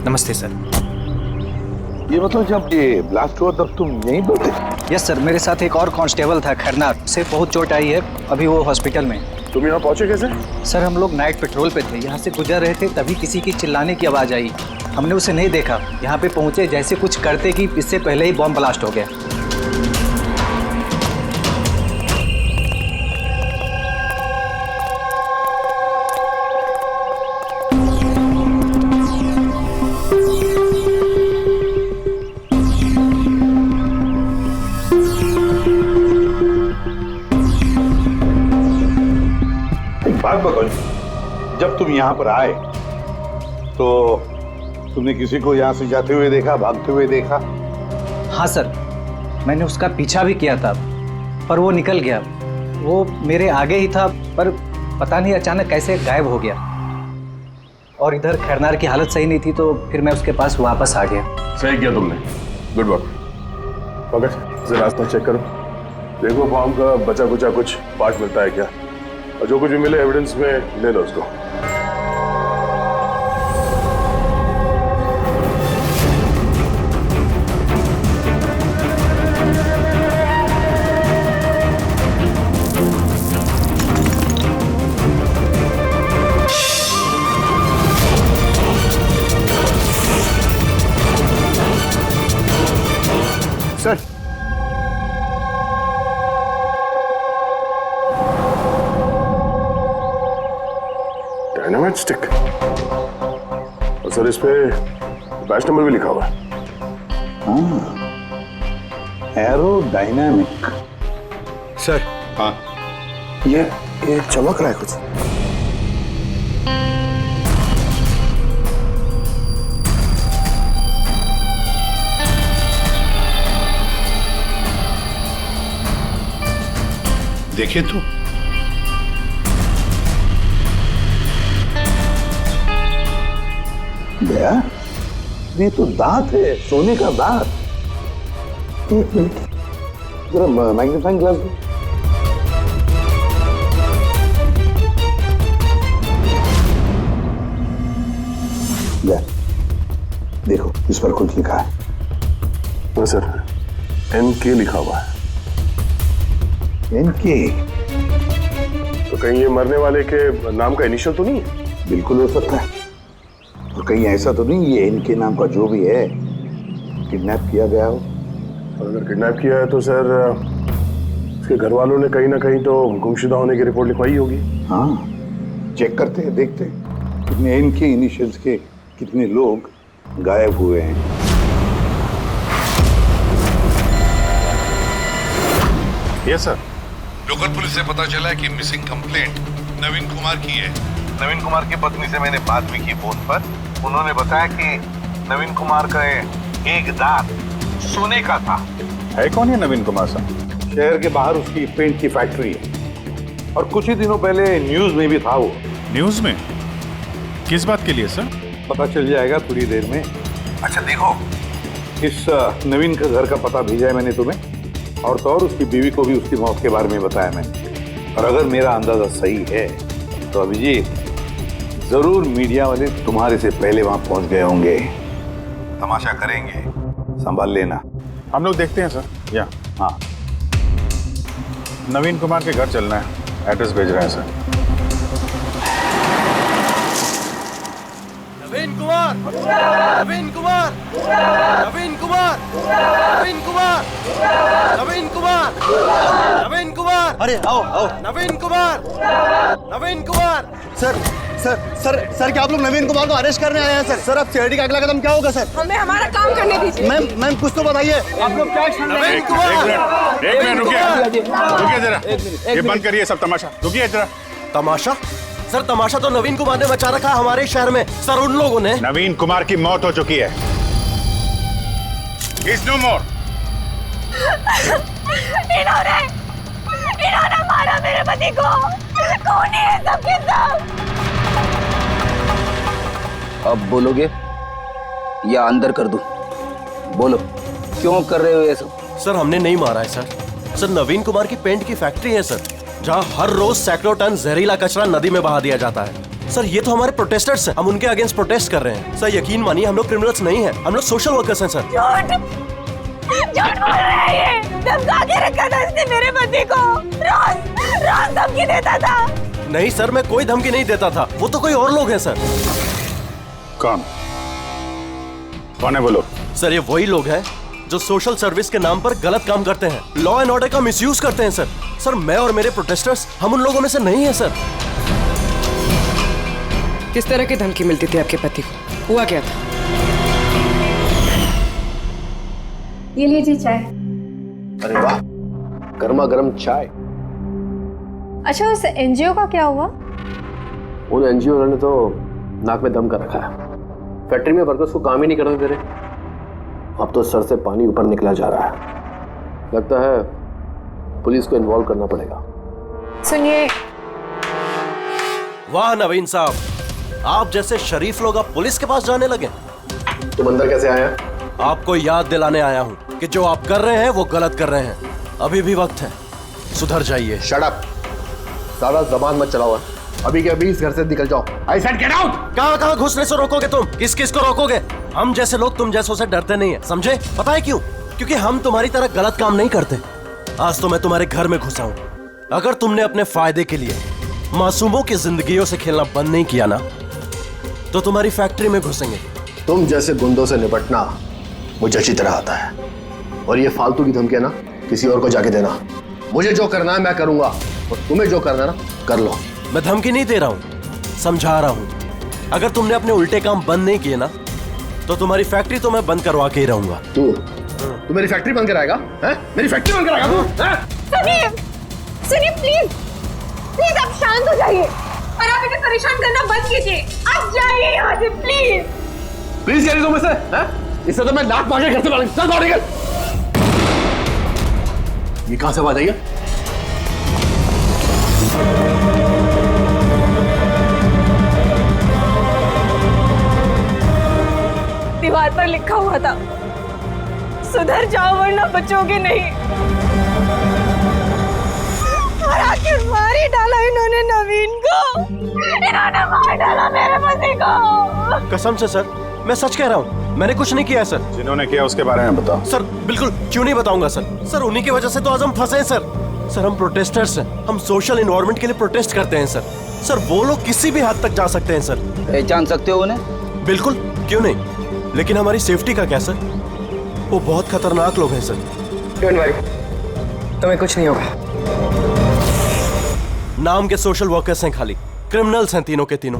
नमस्ते सर। ये मतलब जब ये ब्लास्ट हुआ तब तुम यहीं पर थे? यस सर, मेरे साथ एक और कांस्टेबल था खरनार, उसे बहुत चोट आई है, अभी वो हॉस्पिटल में। तुम यहाँ पहुंचे कैसे? सर हम लोग नाइट पेट्रोल पे थे, यहाँ से गुजर रहे थे तभी किसी की चिल्लाने की आवाज़ आई। हमने उसे नहीं देखा, यहाँ पे पहुँचे जैसे कुछ करते कि इससे पहले ही बॉम्ब ब्लास्ट हो गया। बात बताओ, जब तुम यहाँ पर आए तो तुमने किसी को यहाँ से जाते हुए देखा, भागते हुए देखा? हाँ सर, मैंने उसका पीछा भी किया था पर वो निकल गया। वो मेरे आगे ही था पर पता नहीं अचानक कैसे गायब हो गया। और इधर खैरनार की हालत सही नहीं थी तो फिर मैं उसके पास वापस आ गया। सही किया तुमने, गुड वर्क। ओके, जरा रास्ता चेक करो, देखो बॉम्ब का बचा कुचा कुछ पार्ट मिलता है क्या, और जो कुछ भी मिले एविडेंस में ले लो उसको। सर, डायनामाइट स्टिक, और सर इस पे बैच नंबर भी लिखा हुआ है। हाँ, एरो डायनामिक। सर। हाँ, ये चमक रहा है कुछ। देखे तो भैया, ये तो दांत है, सोने का दांत। एक मिनट, जरा मैग्नीफाइंग ग्लास दो। देखो, इस पर कुछ लिखा है। हाँ सर, NK लिखा हुआ है। NK? तो कहीं ये मरने वाले के नाम का इनिशियल तो नहीं है? बिल्कुल हो सकता है, और कहीं ऐसा तो नहीं ये NK नाम का जो भी है किडनैप किया गया हो। और अगर किडनैप किया है तो सर उसके घर वालों ने कहीं ना कहीं तो गुमशुदा होने की रिपोर्ट लिखवाई होगी। हाँ, चेक करते हैं, देखते हैं कितने NK इनिशियल्स के कितने लोग गायब हुए हैं। Yes sir. लोकल पुलिस से पता चला है कि मिसिंग कंप्लेंट नवीन कुमार की है। नवीन कुमार की पत्नी से मैंने बात भी की फोन पर। उन्होंने बताया कि नवीन कुमार का एक दांत सोने का था। है कौन है नवीन कुमार साहब? शहर के बाहर उसकी पेंट की फैक्ट्री है, और कुछ ही दिनों पहले न्यूज में भी था वो। न्यूज में? किस बात के लिए सर? पता चल जाएगा थोड़ी देर में। अच्छा देखो, इस नवीन का घर का पता भेजा है मैंने तुम्हें, और तो और उसकी बीवी को भी उसकी मौत के बारे में बताया मैंने। और अगर मेरा अंदाजा सही है तो अभिजीत, जरूर मीडिया वाले तुम्हारे से पहले वहां पहुंच गए होंगे। तमाशा करेंगे, संभाल लेना। हम लोग देखते हैं सर। या हाँ, नवीन कुमार के घर चलना है, एड्रेस भेज रहे हैं सर। नवीन कुमार, नवीन कुमार, नवीन कुमार, नवीन कुमार, नवीन कुमार, नवीन कुमार। अरे आओ आओ। Naveen Kumar, Naveen Kumar. Sir sir sir sir क्या आप लोग नवीन कुमार को अरेस्ट करने आए हैं सर? सर अब सिक्योरिटी का अगला कदम क्या होगा सर? हमें हमारा काम करने दीजिए। मैम कुछ तो बताइए। आप लोग क्या नवीन कुमार, एक मिनट रुकिए, रुकिए जरा, ये बंद करिए सब तमाशा, रुकिए जरा। तमाशा? सर तमाशा तो नवीन कुमार ने मचा रखा है हमारे शहर में। सर उन लोगों ने नवीन कुमार की मौत हो चुकी है। He's no more। इन्होंने मारा मेरे पति को। कौन है सबके सब? अब बोलोगे या अंदर कर दूं? बोलो, क्यों कर रहे हो ये सब? सर हमने नहीं मारा है सर। सर नवीन कुमार की पेंट की फैक्ट्री है सर, जहाँ हर रोज सैकड़ों टन जहरीला कचरा नदी में बहा दिया जाता है। सर ये तो हमारे प्रोटेस्टर्स हैं, हम उनके अगेंस्ट प्रोटेस्ट कर रहे हैं। सर यकीन मानिए हम लोग क्रिमिनल्स नहीं हैं, हम लोग सोशल वर्कर्स हैं सर। झूठ बोल रहा है ये। धमका के रखा था इसने मेरे पति को। रोज धमकी देता था। नहीं सर, मैं कोई धमकी नहीं देता था, वो तो कोई और लोग हैं सर। कौन है बोलो? सर ये वही लोग हैं जो सोशल सर्विस के नाम पर गलत काम करते हैं, लॉ एंड ऑर्डर का मिसयूज करते हैं सर। सर मैं और मेरे प्रोटेस्टर्स हम उन लोगों में से नहीं है सर। किस तरह की धमकी मिलती थी आपके पति को? हुआ क्या था? ये लीजिए चाय। अरे वाह, गर्मा गर्म चाय। अच्छा, उस एनजीओ का क्या हुआ? उन एनजीओ ने तो नाक में दम कर रखा है। फैक्ट्री में वर्कर्स को काम ही नहीं करने दे रहे। अब तो सर से पानी ऊपर निकला जा रहा है। लगता है पुलिस को इन्वॉल्व करना पड़ेगा। सुनिए। वाह नवीन साहब, आप जैसे शरीफ लोग अब पुलिस के पास जाने लगे। तुम अंदर कैसे आया? आपको याद दिलाने आया हूँ कि जो आप कर रहे हैं वो गलत कर रहे हैं। अभी भी वक्त है, सुधर जाइए। शट अप, सारा जबान मत चलाओ। अभी के अभी इस घर से निकल जाओ। I said get out. कहाँ घुसने से रोकोगे तुम? किस किस को रोकोगे? हम जैसे लोग तुम जैसों से डरते नहीं है, समझे? पता है क्यों? क्योंकि हम तुम्हारी तरह गलत काम नहीं करते। आज तो मैं तुम्हारे घर में घुसा हूँ। अगर तुमने अपने फायदे के लिए मासूमों की जिंदगियों से खेलना बंद नहीं किया ना, तो तुम्हारी फैक्ट्री में घुसेंगे। तुम जैसे गुंडों से निपटना मुझे अच्छी तरह आता है, और ये फालतू की धमकियां ना किसी और को जाके देना। मुझे जो करना है मैं करूंगा, और तुम्हें जो करना है ना कर लो। मैं धमकी नहीं दे रहा हूँ, समझा रहा हूँ। अगर तुमने अपने उल्टे काम बंद नहीं किए ना, तो तुम्हारी फैक्ट्री तो मैं बंद करवा के ही रहूंगा। तू मेरी फैक्ट्री बंद कराएगा? मेरी फैक्ट्री बंद कराएगा तू? सुनिए प्लीज आप शांत हो जाइए और आप इन्हें परेशान करना बंद कीजिए। आप जाइए यहाँ से प्लीज। प्लीज कह रही तुम इसे? इससे तो मैं लात मार के घर से चल बाहर निकल। ये कहां से आवाज आई है? दीवार पर लिखा हुआ था, सुधर जाओ वरना बचोगे नहीं। और आखिर मार ही डाला इन्होंने नवीन को। इन्होंने मार डाला मेरे पति को। कसम से सर, मैं सच कह रहा हूँ, मैंने कुछ नहीं किया है सर। जिन्होंने किया उसके बारे में बताओ। सर बिल्कुल क्यों नहीं बताऊंगा सर। सर उन्हीं की वजह से तो आज हम फंसे हैं सर। सर हम प्रोटेस्टर्स हैं, हम सोशल इन्वायरमेंट के लिए प्रोटेस्ट करते हैं सर। सर वो लोग किसी भी हद तक जा सकते हैं सर। पहचान सकते हो उन्हें? बिल्कुल, क्यों नहीं, लेकिन हमारी सेफ्टी का क्या सर? वो बहुत खतरनाक लोग हैं सर। डोंट वरी, तुम्हें कुछ नहीं होगा। नाम के सोशल वर्कर्स हैं, खाली क्रिमिनल्स हैं तीनों के तीनों।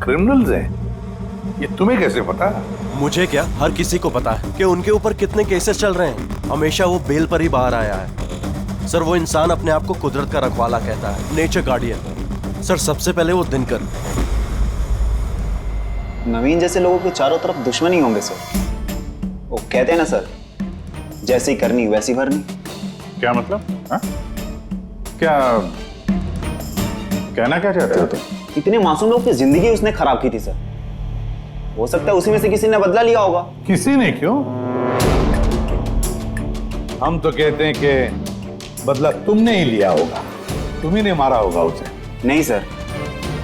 क्रिमिनल्स हैं? ये तुम्हें कैसे पता? मुझे क्या, हर किसी को पता है कि उनके ऊपर कितने केसेस चल रहे हैं। हमेशा वो बेल पर ही बाहर आया है सर। वो इंसान अपने आप को कुदरत का रखवाला कहता है, नेचर गार्डियन। सर सबसे पहले वो दिनकर। नवीन जैसे लोगों के चारों तरफ दुश्मनी होंगे सर। वो कहते हैं ना सर, जैसी करनी वैसी भरनी। क्या मतलब? हा? क्या कहना क्या चाहते हो तुम? इतने मासूम लोग की जिंदगी उसने खराब की थी सर। हो सकता है उसी में से किसी ने बदला लिया होगा। किसी ने क्यों? हम तो कहते हैं कि बदला तुमने ही लिया होगा, तुम्ही ने मारा होगा उसे। नहीं सर,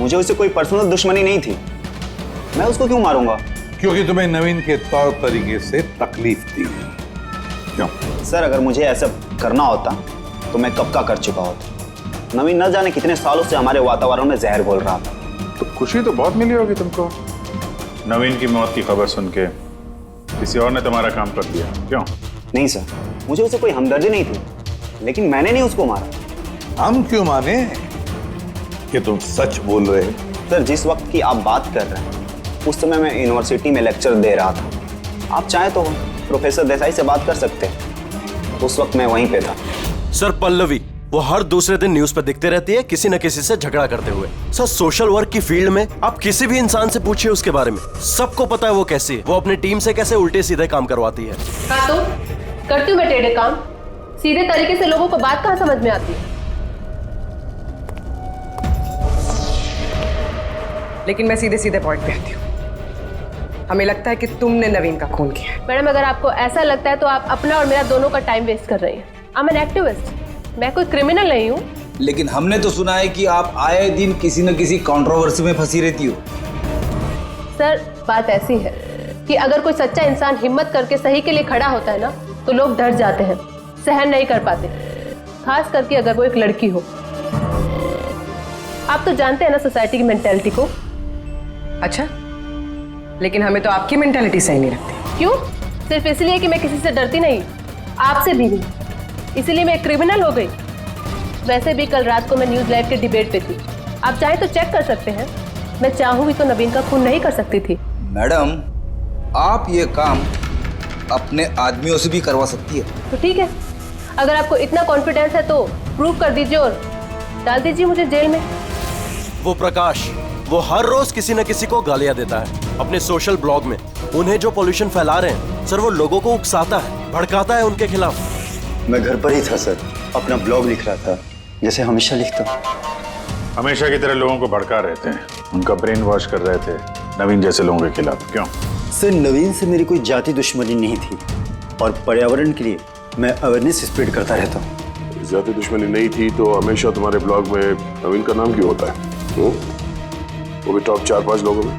मुझे उससे कोई पर्सनल दुश्मनी नहीं थी। मैं उसको क्यों मारूंगा? क्योंकि तुम्हें नवीन के तौर तरीके से तकलीफ दी। क्यों? सर अगर मुझे ऐसा करना होता तो मैं कब का कर चुका होता। नवीन न जाने कितने सालों से हमारे वातावरण में जहर घोल रहा था। तो खुशी तो बहुत मिली होगी तुमको नवीन की मौत की खबर सुन के। किसी और ने तुम्हारा काम कर दिया क्यों? नहीं सर, मुझे उससे कोई हमदर्दी नहीं थी, लेकिन मैंने नहीं उसको मारा। हम क्यों माने कि तुम सच बोल रहे हो? सर जिस वक्त की आप बात कर रहे हैं उस समय मैं यूनिवर्सिटी में लेक्चर दे रहा था। आप चाहे तो प्रोफेसर देसाई से बात कर सकते हैं, उस वक्त मैं वहीं पे था। सर पल्लवी वो हर दूसरे दिन न्यूज पर दिखते रहती है किसी न किसी से झगड़ा करते हुए। सर सोशल वर्क की फील्ड में आप किसी भी इंसान से पूछिए उसके बारे में, सबको पता है वो कैसी है। वो अपनी टीम से कैसे उल्टे सीधे काम करवाती है। हाँ तो करती हूँ मैं टेढ़े काम, सीधे तरीके से लोगों को बात कहाँ समझ में आती है। लेकिन मैं सीधे सीधे पॉइंट पे आती हूँ। हमें लगता है कि तुमने नवीन का खून किया है। मैडम अगर आपको ऐसा लगता है तो आप अपना और मेरा दोनों का टाइम वेस्ट कर रही हैं। आई एम एन एक्टिविस्ट, मैं कोई क्रिमिनल नहीं हूँ। लेकिन हमने तो सुना है कि आप आए दिन किसी न किसी कंट्रोवर्सी में फंसी रहती हो। सर बात ऐसी है कि अगर कोई सच्चा इंसान हिम्मत करके सही के लिए खड़ा होता है ना, तो लोग डर जाते हैं, सहन नहीं कर पाते, खास करके अगर वो एक लड़की हो। आप तो जानते हैं ना सोसाइटी की मेंटेलिटी को। अच्छा, लेकिन हमें तो आपकी मेंटेलिटी सही नहीं लगती। क्यों? सिर्फ इसलिए कि मैं किसी से डरती नहीं, आपसे भी नहीं, इसलिए मैं क्रिमिनल हो गई। वैसे भी कल रात को मैं न्यूज़ लाइव के डिबेट पे थी, आप चाहे तो चेक कर सकते हैं। मैं चाहूँ भी तो नवीन का खून नहीं कर सकती थी। मैडम, आप ये काम अपने आदमियों से भी करवा सकती है। तो ठीक है, अगर आपको इतना कॉन्फिडेंस है तो प्रूव कर दीजिए और डाल दीजिए मुझे जेल में। वो प्रकाश, वो हर रोज किसी न किसी को गालियां देता है अपने सोशल ब्लॉग में। उन्हें जो पॉल्यूशन फैला रहे हैं सर, वो लोगों को उकसाता है, भड़काता है उनके खिलाफ। मैं घर पर ही था सर, अपना ब्लॉग लिख रहा था, जैसे हमेशा लिखता हूँ। हमेशा की तरह लोगों को भड़का रहे थे, उनका ब्रेन वॉश कर रहे थे नवीन जैसे लोगों के खिलाफ। क्यों? सर, नवीन से मेरी कोई जाति दुश्मनी नहीं थी और पर्यावरण के लिए मैं अवेयरनेस स्प्रेड करता रहता हूँ। जाति दुश्मनी नहीं थी तो हमेशा तुम्हारे ब्लॉग में नवीन का नाम क्यों होता है? वो भी टॉप 4-5 लोगों में।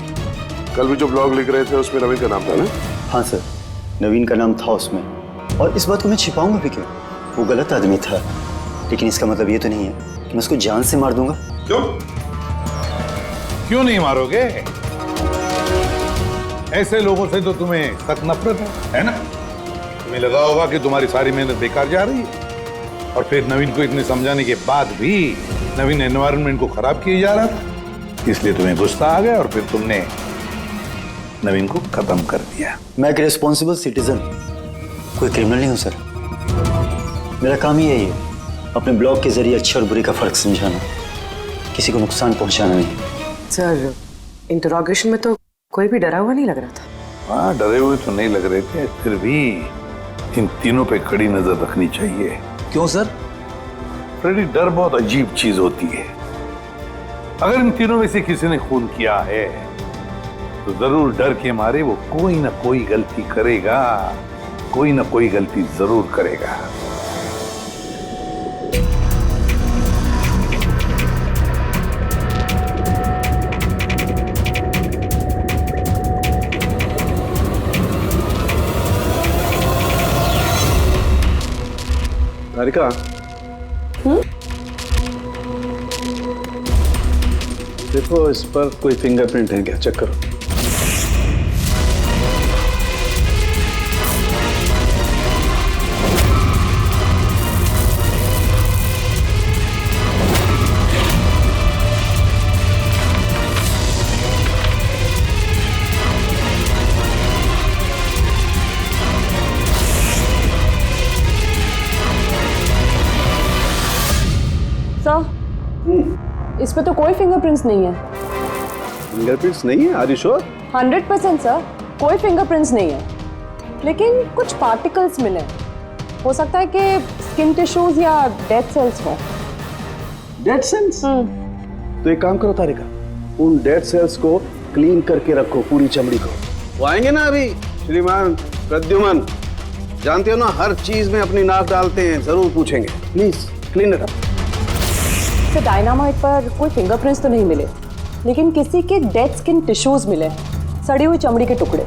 कल भी जो ब्लॉग लिख रहे थे उसमें नवीन का नाम था ना? हाँ सर, नवीन का नाम था उसमें, और इस बात को मैं छिपाऊंगा भी क्यों? वो गलत आदमी था, लेकिन इसका मतलब ये तो नहीं है कि मैं उसको जान से मार दूंगा। क्यों? क्यों नहीं मारोगे? ऐसे लोगों से तो तुम्हें सख्त नफरत है ना? तुम्हें लगा होगा कि तुम्हारी सारी मेहनत बेकार जा रही है, और फिर नवीन को इतने समझाने के बाद भी नवीन एनवायरनमेंट को खराब किए जा रहा था, इसलिए तुम्हें गुस्सा आ गया और फिर तुमने नवीन को खत्म कर दिया। मैं एक रिस्पॉन्सिबल सिटीजन, कोई क्रिमिनल नहीं हूं सर। मेरा काम ही यही है, अपने ब्लॉग के जरिए अच्छे और बुरे का फर्क समझाना, किसी को नुकसान पहुंचाना नहीं। सर, इंटरोगेशन में तो कोई भी डरा हुआ नहीं लग रहा था। हाँ, डरे हुए तो नहीं लग रहे थे, फिर भी इन तीनों पे कड़ी नजर रखनी चाहिए। क्यों सर? फ्रेडी, डर बहुत अजीब चीज होती है। अगर इन तीनों में से किसी ने खून किया है तो जरूर डर के मारे वो कोई ना कोई गलती करेगा, कोई ना कोई गलती जरूर करेगा। राधिका, देखो इस पर कोई फिंगरप्रिंट है क्या? चेक करो। सर, इस पे तो कोई फिंगरप्रिंट्स नहीं है। फिंगरप्रिंट्स नहीं है? Are you sure? 100% सर, कोई फिंगरप्रिंट्स नहीं है, लेकिन कुछ पार्टिकल्स मिले। हो सकता है कि स्किन टिश्यूज या डेड सेल्स हो। Dead cells? तो एक काम करो तारिका, उन डेड सेल्स को क्लीन करके रखो, पूरी चमड़ी को। वो आएंगे ना अभी श्रीमान प्रद्युमन, जानते हो ना हर चीज में अपनी नाक डालते हैं, जरूर पूछेंगे। Please clean it up. Dynamite पर कोई फिंगरप्रिंट्स तो नहीं मिले, लेकिन किसी के डेड स्किन टिश्यूज मिले, सड़ी हुई चमड़ी के टुकड़े।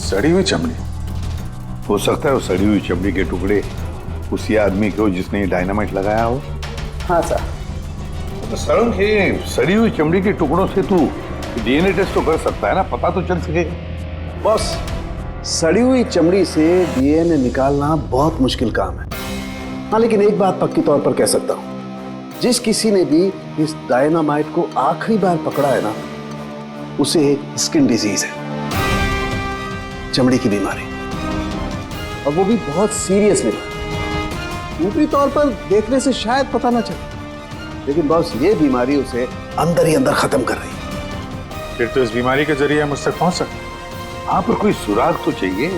सड़ी हुई चमड़ी? हो सकता है वो सड़ी हुई चमड़ी के टुकड़े उसी आदमी के हो जिसने डायनामाइट लगाया हो। हाँ सर। तो सड़न के सड़ी हुई चमड़ी के टुकड़ों से तू डीएनए टेस्ट तो कर सकता है ना, पता तो चल सकेगा। बॉस, सड़ी हुई चमड़ी से डीएनए निकालना बहुत मुश्किल काम है। हाँ, लेकिन एक बात पक्की तौर पर कह सकता हूँ, जिस किसी ने भी इस डायनामाइट को आखिरी बार पकड़ा है ना, उसे स्किन डिजीज है, चमड़ी की बीमारी, और वो भी बहुत सीरियस बीमारी। ऊपरी तौर पर देखने से शायद पता ना चले, लेकिन बॉस ये बीमारी उसे अंदर ही अंदर खत्म कर रही है। फिर तो इस बीमारी के जरिए हम उस तक पहुंच सकते हैं। वहां पर कोई सुराग तो चाहिए।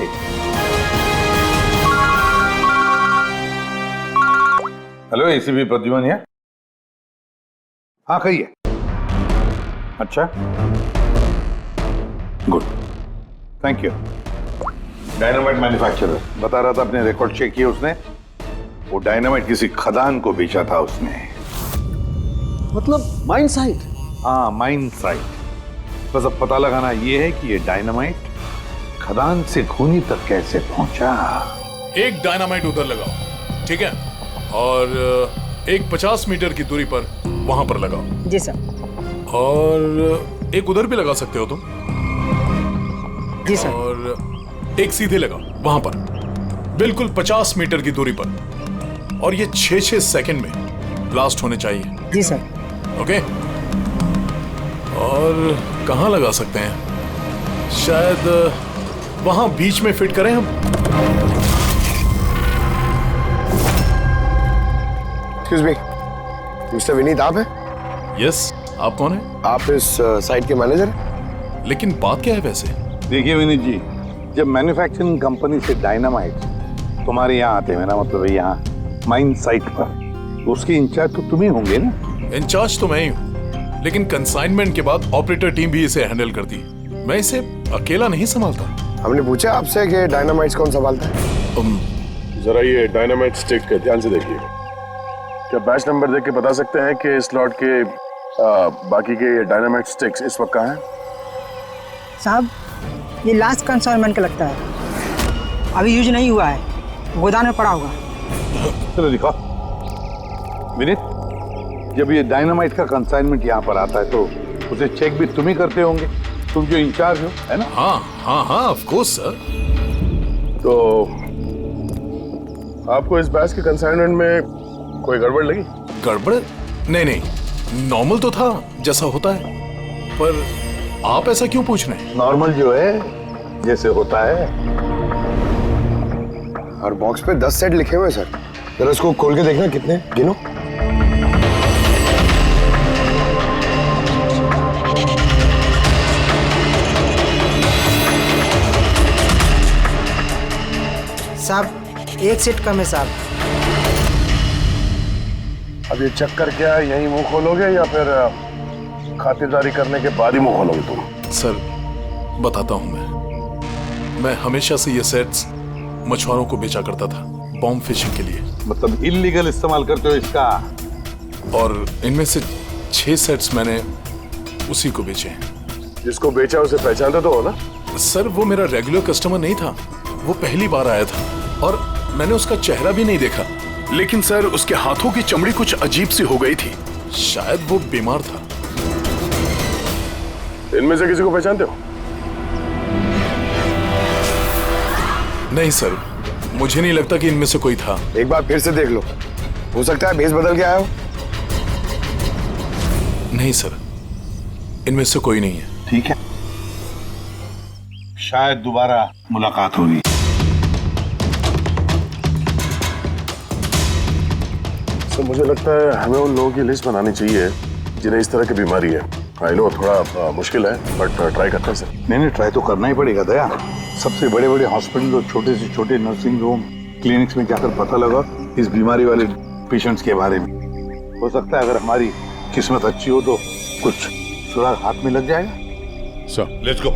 हेलो, एसीपी प्रद्युमन है? हाँ, कहिए। अच्छा, good, thank you. Dynamite manufacturer बता रहा था, अपने रिकॉर्ड चेक किए उसने, वो डायनामाइट किसी खदान को बेचा था उसने। मतलब माइन साइट? हाँ, माइन साइट। बस अब पता लगाना ये है कि ये डायनामाइट खदान से खूनी तक कैसे पहुंचा। एक डायनामाइट उधर लगाओ, ठीक है, और एक 50 मीटर की दूरी पर वहां पर लगाओ। जी सर। और एक उधर भी लगा सकते हो तुम। जी सर। और एक सीधे लगाओ वहां पर, बिल्कुल 50 मीटर की दूरी पर, और ये 6-6 सेकंड में ब्लास्ट होने चाहिए। जी सर। ओके। और कहाँ लगा सकते हैं? शायद वहां बीच में फिट करें हम। एक्सक्यूज मी, मिस्टर विनीत आप हैं? यस, आप कौन हैं? आप इस साइट के मैनेजर हैं? लेकिन बात क्या है वैसे? देखिए विनीत जी, जब मैन्युफैक्चरिंग कंपनी से डायनामाइट तुम्हारे यहाँ आते हैं, मेरा मतलब है यहाँ माइन साइट पर, तो उसके इंचार्ज तो तुम ही होंगे ना? इंचार्ज तो मैं ही हूँ, लेकिन कंसाइनमेंट के बाद ऑपरेटर टीम भी इसे हैंडल करती है। मैं इसे अकेला नहीं संभालता। हमने पूछा आपसे कि डायनामाइट्स कौन संभालता है? जरा ये डायनामाइट स्टिक ध्यान से देखिए। क्या बैच नंबर देख के बता सकते हैं कि इस लॉट के बाकी के डायनामाइट स्टिक्स इस वक्त कहाँ हैं? साहब, ये लास्ट कंसाइनमेंट का लगता है, अभी यूज नहीं हुआ है, गोदाम में पड़ा होगा। चलो दिखाओ। विनीत, जब ये डायनामाइट का कंसाइनमेंट यहाँ पर आता है तो उसे चेक भी तुम ही करते होंगे, तुम जो इंचार्ज हो, है ना? हाँ हाँ हाँ, ऑफ कोर्स सर। तो आपको इस बैच के कंसाइनमेंट में कोई गड़बड़ लगी? गड़बड़? नहीं नहीं, नॉर्मल तो था जैसा होता है, पर आप ऐसा क्यों पूछ रहे हैं? नॉर्मल जो है जैसे होता है। और बॉक्स पे 10 सेट लिखे हुए हैं सर, जरा इसको खोल के देखना कितने, गिनो। साहब, एक सेट कम है साहब। अब ये चक्कर क्या है, यही मुंह खोलोगे या फिर खातिरदारी करने के बाद ही मुंह खोलोगे तुम? सर बताता हूं, मैं हमेशा से ये सेट्स मछुआरों को बेचा करता था, बॉम्ब फिशिंग के लिए। मतलब इलीगल इस्तेमाल करते हो इसका? और इनमें से 6 सेट्स मैंने उसी को बेचे हैं। जिसको बेचा उसे पहचानते तो हो ना? सर वो मेरा रेगुलर कस्टमर नहीं था, वो पहली बार आया था और मैंने उसका चेहरा भी नहीं देखा। लेकिन सर उसके हाथों की चमड़ी कुछ अजीब सी हो गई थी। शायद वो बीमार था। इनमें से किसी को पहचानते हो? नहीं सर, मुझे नहीं लगता कि इनमें से कोई था। एक बार फिर से देख लो, हो सकता है भेस बदल के आया हो। नहीं सर, इनमें से कोई नहीं है। ठीक है, शायद दोबारा मुलाकात होगी। सर मुझे लगता है हमें उन लोगों की लिस्ट बनानी चाहिए जिन्हें इस तरह की बीमारी है। आई नो थोड़ा मुश्किल है, बट ट्राई करते हैं सर। नहीं, ट्राई तो करना ही पड़ेगा दया। सबसे बड़े बड़े हॉस्पिटल और छोटे से छोटे नर्सिंग होम, क्लिनिक्स में जाकर पता लगा इस बीमारी वाले पेशेंट्स के बारे में। हो सकता है अगर हमारी किस्मत अच्छी हो तो कुछ सुराग हाथ में लग जाएगा। Sir let's go.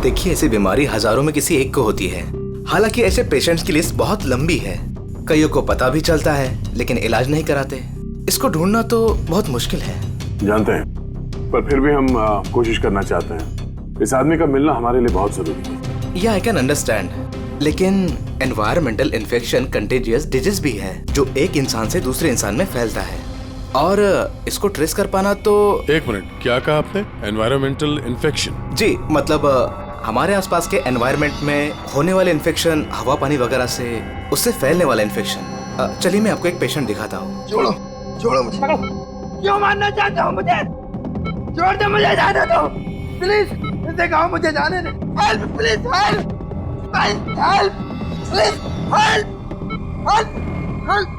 देखिए, ऐसी बीमारी हजारों में किसी एक को होती है। हालांकि ऐसे पेशेंट्स की लिस्ट बहुत लंबी है। कईयों को पता भी चलता है लेकिन इलाज नहीं कराते। इसको ढूंढना तो बहुत मुश्किल है। जानते हैं, पर फिर भी हम कोशिश करना चाहते हैं। इस आदमी का मिलना हमारे लिए बहुत जरूरी है। या आई कैन अंडरस्टैंड, लेकिन एनवायरमेंटल इन्फेक्शन कंटेजियस डिजीज भी है जो एक इंसान से दूसरे इंसान में फैलता है, और इसको ट्रेस कर पाना तो। एक मिनट, क्या कहा आपने? Environmental infection? जी, मतलब हमारे आसपास के एनवायरनमेंट में होने वाले इन्फेक्शन, हवा पानी वगैरह से, उससे फैलने वाला इन्फेक्शन। चलिए मैं आपको एक पेशेंट दिखाता हूँ। छोड़ो छोड़ो मुझे। क्यों मारना चाहते हो मुझे? छोड़ दे मुझे, जाने दो प्लीज। इसे कहो मुझे जाने दे। Help please, help help help please, help help help.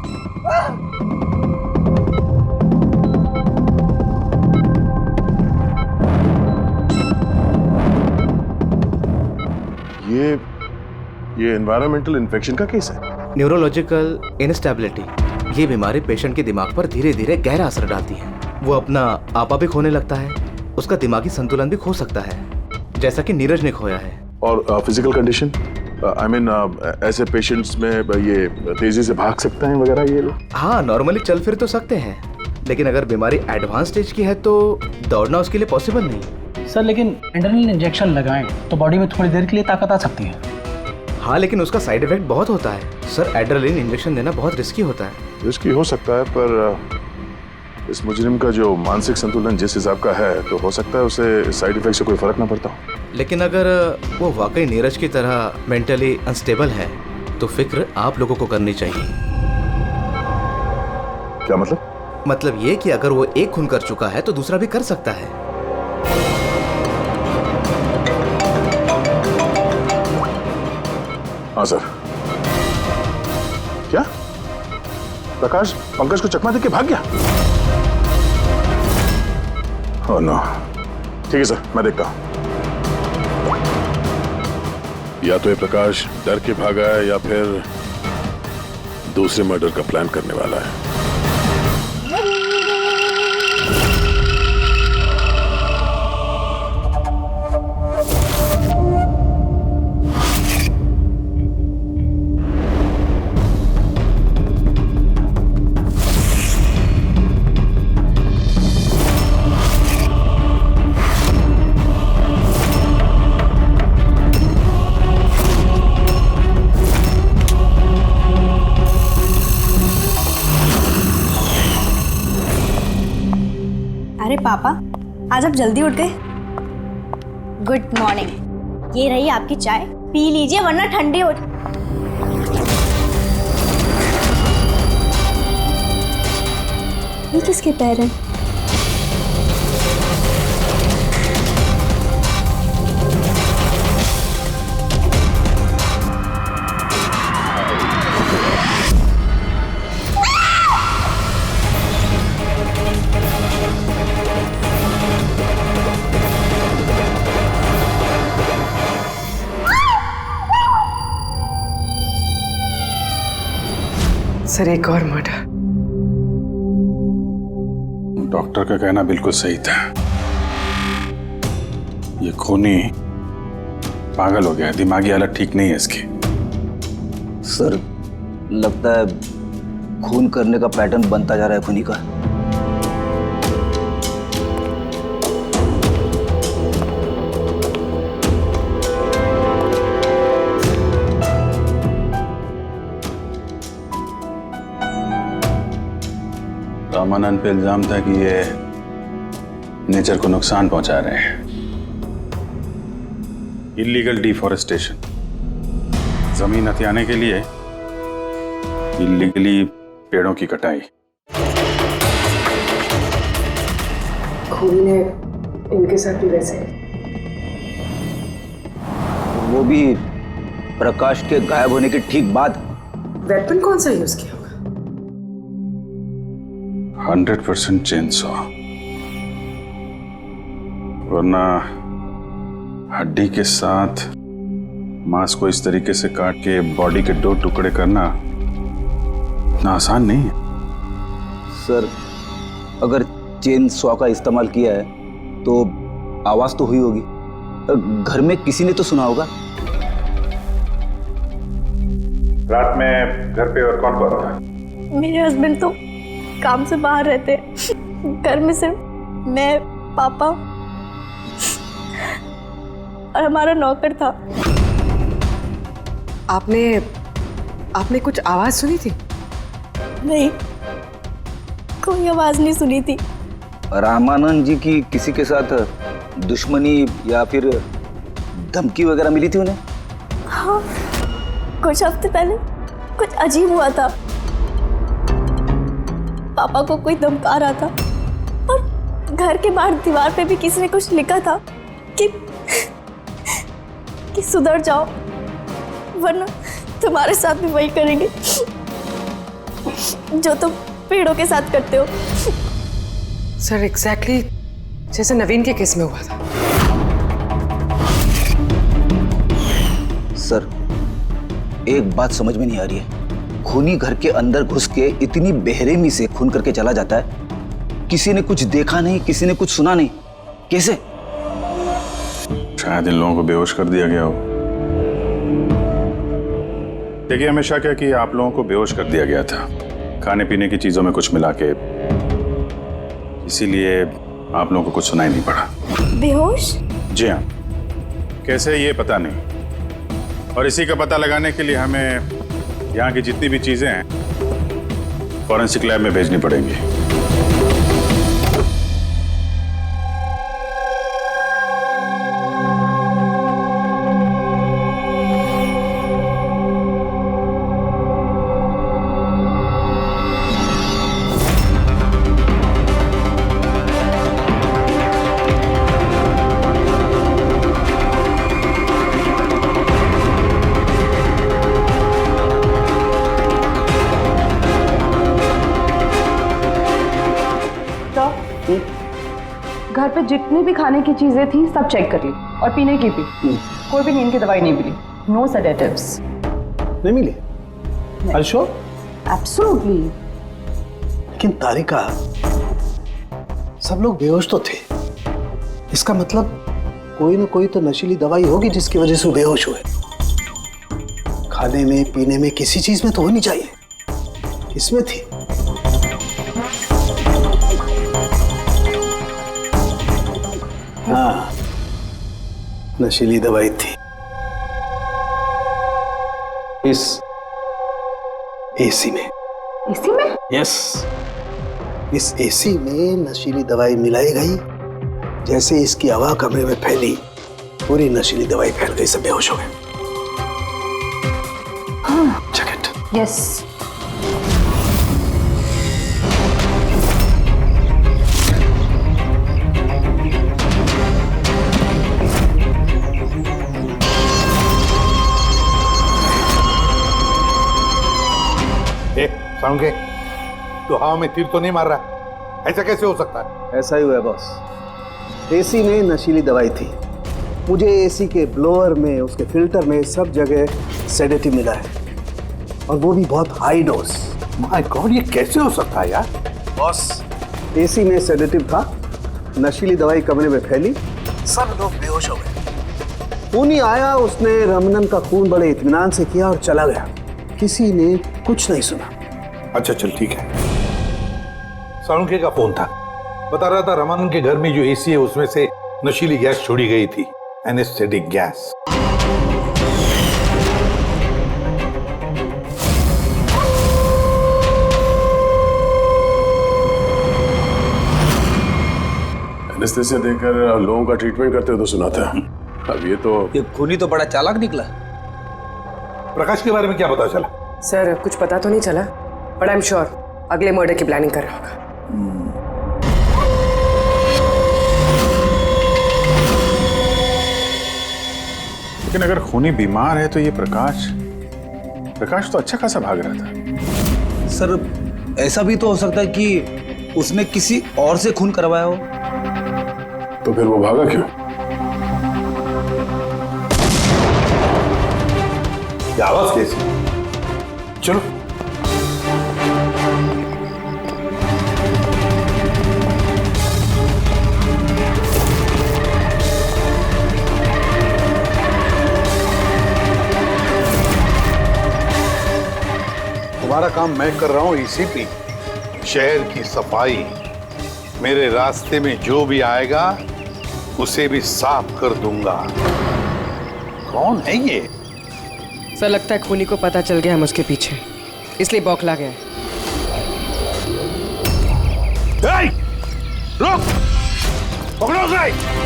ये एनवायरमेंटल इन्फेक्शन का केस है। न्यूरोलॉजिकल इनस्टेबिलिटी, ये बीमारी पेशेंट के दिमाग पर धीरे धीरे गहरा असर डालती है। वो अपना आपा भी खोने लगता है, उसका दिमागी संतुलन भी खो सकता है, जैसा कि नीरज ने खोया है। और फिजिकल कंडीशन, आई मीन ऐसे पेशेंट्स में ये तेजी से भाग सकते हैं वगैरह ये लोग? हाँ, नॉर्मली चल फिर तो सकते हैं, लेकिन अगर बीमारी एडवांस स्टेज की है तो दौड़ना उसके लिए पॉसिबल नहीं। सर लेकिन एड्रेनलिन इंजेक्शन लगाएं तो बॉडी में थोड़ी देर के लिए ताकत आ सकती है। हाँ, लेकिन उसका साइड इफेक्ट बहुत होता है सर। एड्रेनलिन इंजेक्शन देना बहुत रिस्की होता है। रिस्की हो सकता है, पर इस मुजरिम का जो मानसिक संतुलन जिस हिसाब का है, तो हो सकता है उसे साइड इफेक्ट से कोई फर्क ना पड़ता हो। लेकिन अगर वो वाकई नीरज की तरह मेंटली अनस्टेबल है तो फिक्र आप लोगों को करनी चाहिए। क्या मतलब? मतलब ये कि अगर वो एक खून कर चुका है तो दूसरा भी कर सकता है। हाँ सर। क्या प्रकाश पंकज को चकमा देके भाग गया? Oh no. ठीक है सर, मैं देखता हूं। या तो ये प्रकाश डर के भागा है या फिर दूसरे मर्डर का प्लान करने वाला है। अरे पापा, आज आप जल्दी उठ गए। Good morning. ये रही आपकी चाय, पी लीजिए वरना ठंडी हो। ये किसके पैर हैं? सर, एक और मर्डर। डॉक्टर का कहना बिल्कुल सही था। ये खूनी पागल हो गया, दिमागी हालत ठीक नहीं है इसकी। सर, लगता है खून करने का पैटर्न बनता जा रहा है खूनी का। रामानंद पे इल्जाम था कि ये नेचर को नुकसान पहुंचा रहे हैं। इलीगल डिफॉरेस्टेशन, जमीन हथियाने के लिए इलीगली पेड़ों की कटाई। खूनी ने इनके साथ भी वैसे। वो भी प्रकाश के गायब होने के ठीक बाद। वेपन कौन सा यूज किया होगा? 100% चेनसॉ, वरना हड्डी के साथ मांस को इस तरीके से काट के बॉडी के 2 टुकड़े करना इतना आसान नहीं है। सर, अगर चेन सॉ का इस्तेमाल किया है तो आवाज तो हुई होगी, घर में किसी ने तो सुना होगा। रात में घर पे और कौन कौन था? मेरे हस्बैंड तो काम से बाहर रहते हैं। घर में सिर्फ मैं, पापा और हमारा नौकर था। आपने कुछ आवाज सुनी थी? नहीं, कोई आवाज नहीं सुनी थी। रामानंद जी की किसी के साथ दुश्मनी या फिर धमकी वगैरह मिली थी उन्हें? हाँ, कुछ हफ्ते पहले कुछ अजीब हुआ था। पापा को कोई धमका रहा था और घर के बाहर दीवार पे भी किसी ने कुछ लिखा था कि सुधर जाओ वरना तुम्हारे साथ भी वही करेंगे जो तुम पेड़ों के साथ करते हो। सर, एग्जैक्टली जैसे नवीन के केस में हुआ था। सर, एक बात समझ में नहीं आ रही है। खूनी घर के अंदर घुस के इतनी बेरहमी से खून करके चला जाता है? किसी ने कुछ देखा नहीं, किसी ने कुछ सुना नहीं, कैसे? शायद इन लोगों को बेहोश कर दिया गया हो। देखिए, हमेशा क्या कि आप लोगों को बेहोश कर दिया गया था, खाने पीने की चीजों में कुछ मिला के, इसीलिए आप लोगों को कुछ सुनाई नहीं पड़ा। बेहोश? जी हाँ। कैसे ये पता नहीं, और इसी का पता लगाने के लिए हमें यहाँ की जितनी भी चीजें हैं फॉरेंसिक लैब में भेजनी पड़ेंगी। घर पे जितनी भी खाने की चीजें थी सब चेक कर ली, और पीने की भी। कोई भी नींद की दवाई नहीं मिली। No sedatives. नहीं मिली? Are you sure? एब्सोल्युटली। लेकिन तारिका, सब लोग बेहोश तो थे, इसका मतलब कोई ना कोई तो नशीली दवाई होगी जिसकी वजह से वो बेहोश हुए। खाने में, पीने में, किसी चीज में तो होनी चाहिए। इसमें थी। हाँ, नशीली दवाई थी। इस एसी में। एसी में? यस। इस एसी में नशीली दवाई मिलाई गई। जैसे इसकी हवा कमरे में फैली, पूरी नशीली दवाई फैल गई, सब बेहोश हो गए। Check it. यस। साउंड के तो हवा में तीर तो नहीं मार रहा, ऐसा कैसे हो सकता है? ऐसा ही हुआ है बॉस। एसी में नशीली दवाई थी। मुझे एसी के ब्लोअर में, उसके फिल्टर में, सब जगह सेडेटिव मिला है, और वो भी बहुत हाई डोज। माय गॉड, ये कैसे हो सकता है यार? बॉस, एसी में सेडेटिव था, नशीली दवाई कमरे में फैली, सब लोग बेहोश हो गए। खूनी आया, उसने रमनन का खून बड़े इत्मीनान से किया और चला गया। किसी ने कुछ नहीं सुना। अच्छा चल ठीक है। साळुंखे का फोन था, बता रहा था रमानंद के घर में जो एसी है उसमें से नशीली गैस छोड़ी गई थी, एनेस्थेटिक गैस। एनेस्थेसिया देकर लोगों का ट्रीटमेंट करते हो तो सुना था। अब ये खूनी तो बड़ा चालाक निकला। प्रकाश के बारे में क्या पता चला? सर कुछ पता तो नहीं चला, बट आई एम श्योर अगले मर्डर की प्लानिंग कर रहा होगा। लेकिन अगर खूनी बीमार है तो ये प्रकाश तो अच्छा खासा भाग रहा था। सर, ऐसा भी तो हो सकता है कि उसने किसी और से खून करवाया हो। तो फिर वो भागा क्यों? ये आवाज कैसी? चलो तुम्हारा काम मैं कर रहा हूं एसीपी। शहर की सफाई। मेरे रास्ते में जो भी आएगा उसे भी साफ कर दूंगा। कौन है ये? सर लगता है खूनी को पता चल गया हम उसके पीछे, इसलिए बौखला गया। रुक! पकड़ो उसे!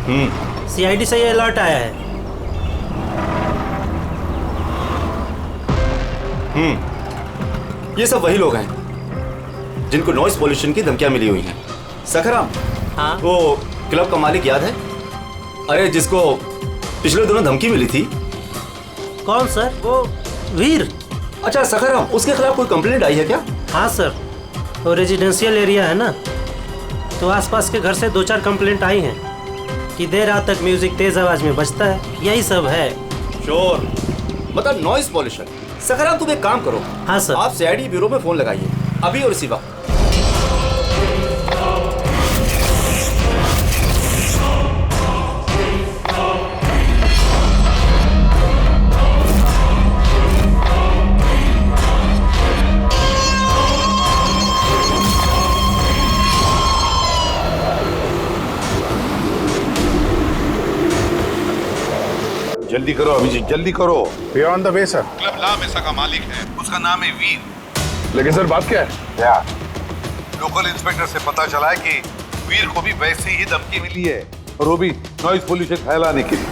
सीआईडी से ये अलर्ट आया है। ये सब वही लोग हैं जिनको नॉइस पॉल्यूशन की धमकियां मिली हुई हैं। सखराम, हाँ? वो क्लब का मालिक याद है? अरे जिसको पिछले दिनों धमकी मिली थी। कौन सर? वो वीर। अच्छा सखराम, उसके खिलाफ कोई कंप्लेंट आई है क्या? हाँ सर, वो रेजिडेंशियल एरिया है ना, तो आसपास के घर से 2-4 कंप्लेंट आई हैं कि देर रात तक म्यूजिक तेज आवाज में बजता है, यही सब है। शोर मतलब नॉइस पॉल्यूशन। सखराम तुम एक काम करो। हाँ सर। आप सीआईडी ब्यूरो में फोन लगाइए अभी और इसी वक्त। जल्दी करो अभिजीत, जल्दी करो। We are on the way sir. Club La Mesa का मालिक है, उसका नाम है वीर। लेकिन सर बात क्या है? क्या? लोकल इंस्पेक्टर से पता चला है कि वीर को भी वैसे ही धमकी मिली है, और वो भी नॉइज पोल्यूशन फैलाने के लिए।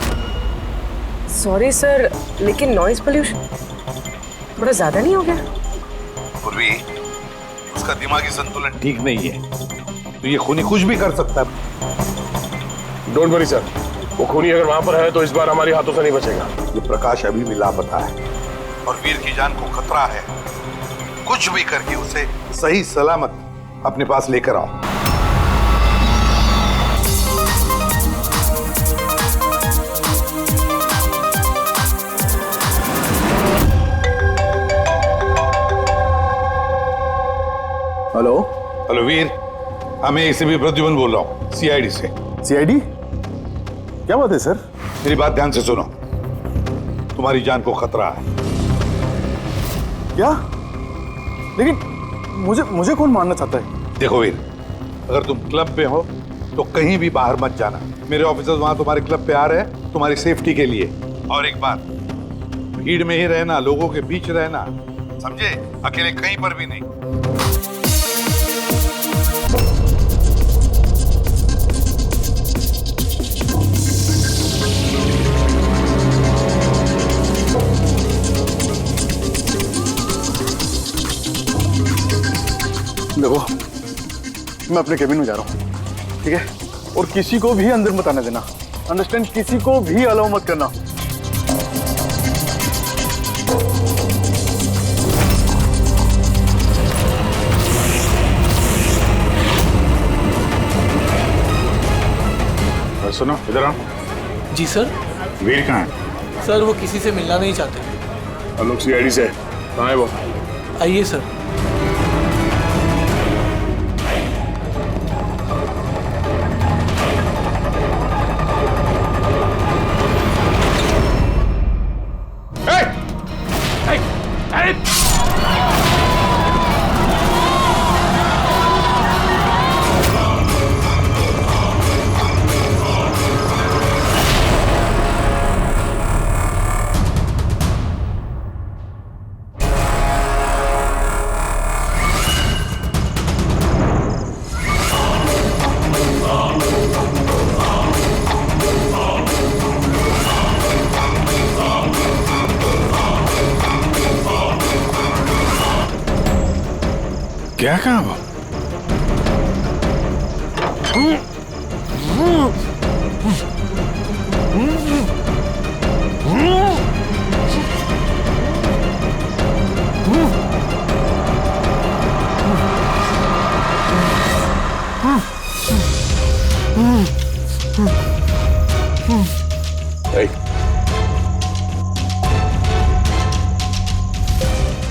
सॉरी सर, लेकिन नॉइज पोल्यूशन थोड़ा ज्यादा नहीं हो गया? पूर्वी, उसका दिमागी संतुलन ठीक नहीं है, तो ये खूनी कुछ भी कर सकता है। डोंट वरी सर, वो खूनी अगर वहां पर है तो इस बार हमारे हाथों से नहीं बचेगा। ये प्रकाश अभी भी लापता है और वीर की जान को खतरा है। कुछ भी करके उसे सही सलामत अपने पास लेकर आओ। हेलो हेलो वीर, मैं एसीपी प्रद्युमन बोल रहा हूँ, सीआईडी से। सीआईडी? क्या बात है सर? मेरी बात ध्यान से सुनो, तुम्हारी जान को खतरा है। क्या? लेकिन मुझे कौन मारना चाहता है? देखो वीर, अगर तुम क्लब पे हो तो कहीं भी बाहर मत जाना। मेरे ऑफिसर्स वहां तुम्हारे क्लब पे आ रहे हैं तुम्हारी सेफ्टी के लिए। और एक बात, भीड़ में ही रहना, लोगों के बीच रहना, समझे? अकेले कहीं पर भी नहीं। देखो, मैं अपने केबिन में जा रहा हूँ, ठीक है? और किसी को भी अंदर मत आने देना, अंडरस्टैंड? किसी को भी अलाउ मत करना। सुनो, इधर आओ। जी सर। वीर कहाँ है? सर वो किसी से मिलना नहीं चाहते। हम लोग सीआईडी से। कहाँ है वो? आइए सर। क्या काम?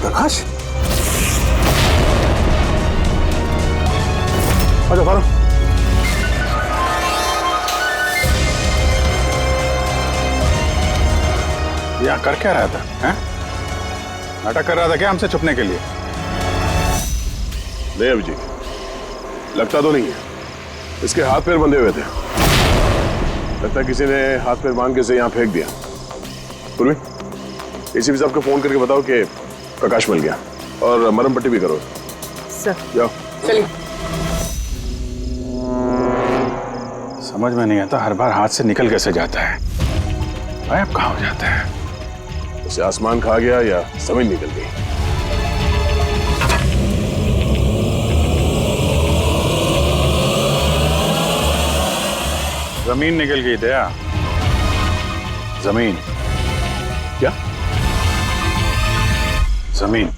प्रकाश, अच्छा फारूक, यहाँ कर क्या रहा था? हैं? नाटक कर रहा था क्या हमसे छुपने के लिए? नहीं अभिजीत, लगता तो नहीं है। इसके हाथ पैर बंधे हुए थे, लगता है किसी ने हाथ पैर बांध के इसे यहाँ फेंक दिया। पूर्वी, एसीपी साहब को फोन करके बताओ कि प्रकाश मिल गया, और मरहम पट्टी भी करो। सर जाओ। चलिए। समझ में नहीं आता, हर बार हाथ से निकल कैसे जाता है, गायब कहाँ हो जाता है। उसे आसमान खा गया या जमीन निकल गई? जमीन निकल गई दया, जमीन। क्या? जमीन।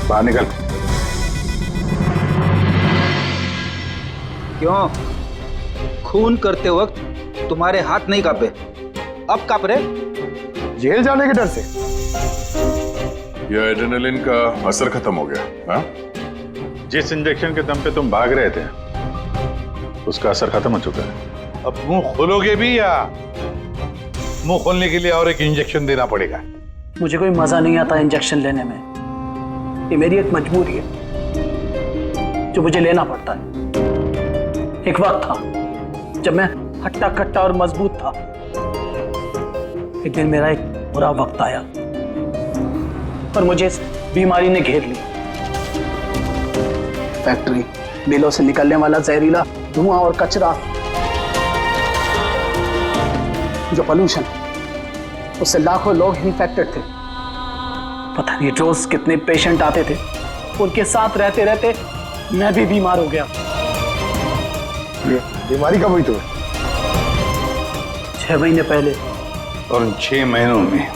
बाहर निकल। क्यों? खून करते वक्त तुम्हारे हाथ नहीं कांपे, अब कांप रहे? जेल जाने के डर से? यह एड्रेनलिन का असर खत्म हो गया। हाँ? जिस इंजेक्शन के दम पे तुम भाग रहे थे उसका असर खत्म हो चुका है। अब मुंह खोलोगे भी या मुंह खोलने के लिए और एक इंजेक्शन देना पड़ेगा? मुझे कोई मजा नहीं आता इंजेक्शन लेने में, ये मेरी एक मजबूरी है जो मुझे लेना पड़ता है। एक वक्त था जब मैं हट्टा कट्टा और मजबूत था। एक दिन मेरा एक बुरा वक्त आया और मुझे इस बीमारी ने घेर लिया। फैक्ट्री, मिलों से निकलने वाला जहरीला धुआं और कचरा, जो पोल्यूशन, उससे लाखों लोग इन्फेक्टेड थे। पता नहीं रोज कितने पेशेंट आते थे, उनके साथ रहते रहते मैं भी बीमार हो गया। बीमारी कब हुई तुम्हें? 6 महीने पहले। और उन 6 महीनों में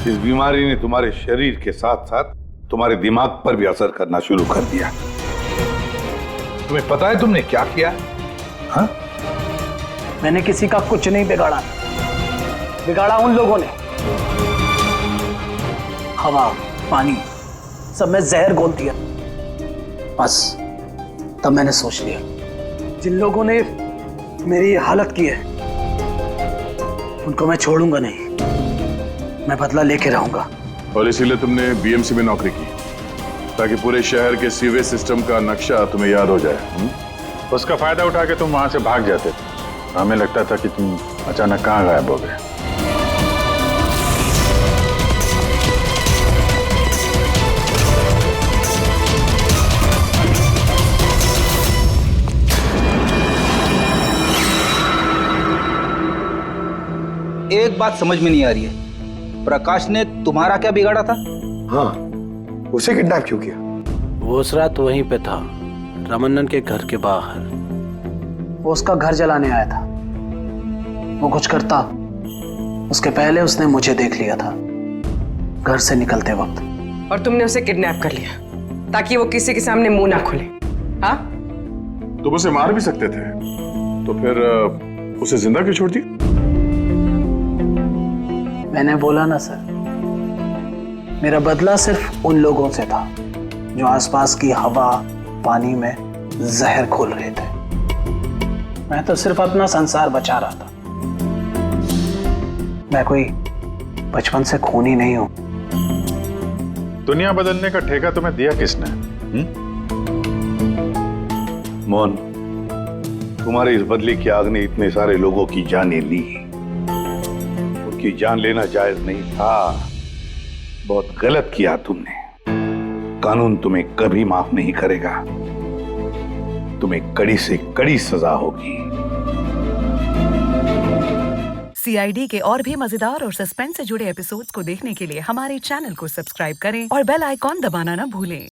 इस बीमारी ने तुम्हारे शरीर के साथ साथ तुम्हारे दिमाग पर भी असर करना शुरू कर दिया। तुम्हें पता है तुमने क्या किया? हाँ? मैंने किसी का कुछ नहीं बिगाड़ा, बिगाड़ा उन लोगों ने। हवा, पानी, सब में जहर घोल दिया। बस तब मैंने सोच लिया, जिन लोगों ने मेरी हालत की है उनको मैं छोड़ूंगा नहीं, मैं बदला लेके रहूंगा। और इसीलिए तुमने बीएमसी में नौकरी की, ताकि पूरे शहर के सीवेज सिस्टम का नक्शा तुम्हें याद हो जाए। उसका फायदा उठा के तुम वहां से भाग जाते थे। हमें लगता था कि तुम अचानक कहाँ गायब हो गए। एक बात समझ में नहीं आ रही है, प्रकाश ने तुम्हारा क्या बिगाड़ा था? हाँ, उसे किडनैप क्यों किया? वो उस रात वहीं पे था, रमन्नन के घर के बाहर। वो उसका घर जलाने आया था। वो कुछ करता उसके पहले उसने मुझे देख लिया था घर से निकलते वक्त। और तुमने उसे किडनैप कर लिया ताकि वो किसी के सामने मुंह ना खोले। हाँ? तुम उसे मार भी सकते थे, तो फिर उसे जिंदा क्यों छोड़ दिया? मैंने बोला ना सर, मेरा बदला सिर्फ उन लोगों से था जो आसपास की हवा, पानी में जहर घोल रहे थे। मैं तो सिर्फ अपना संसार बचा रहा था। मैं कोई बचपन से खूनी नहीं हूं। दुनिया बदलने का ठेका तुम्हें दिया किसने? मोहन, तुम्हारी इस बदले की आग ने इतने सारे लोगों की जानें ली। उनकी जान लेना जायज नहीं था। बहुत गलत किया तुमने। कानून तुम्हें कभी माफ नहीं करेगा। तुम्हें कड़ी से कड़ी सजा होगी। CID के और भी मजेदार और सस्पेंस से जुड़े एपिसोड्स को देखने के लिए हमारे चैनल को सब्सक्राइब करें और बेल आइकॉन दबाना ना भूलें।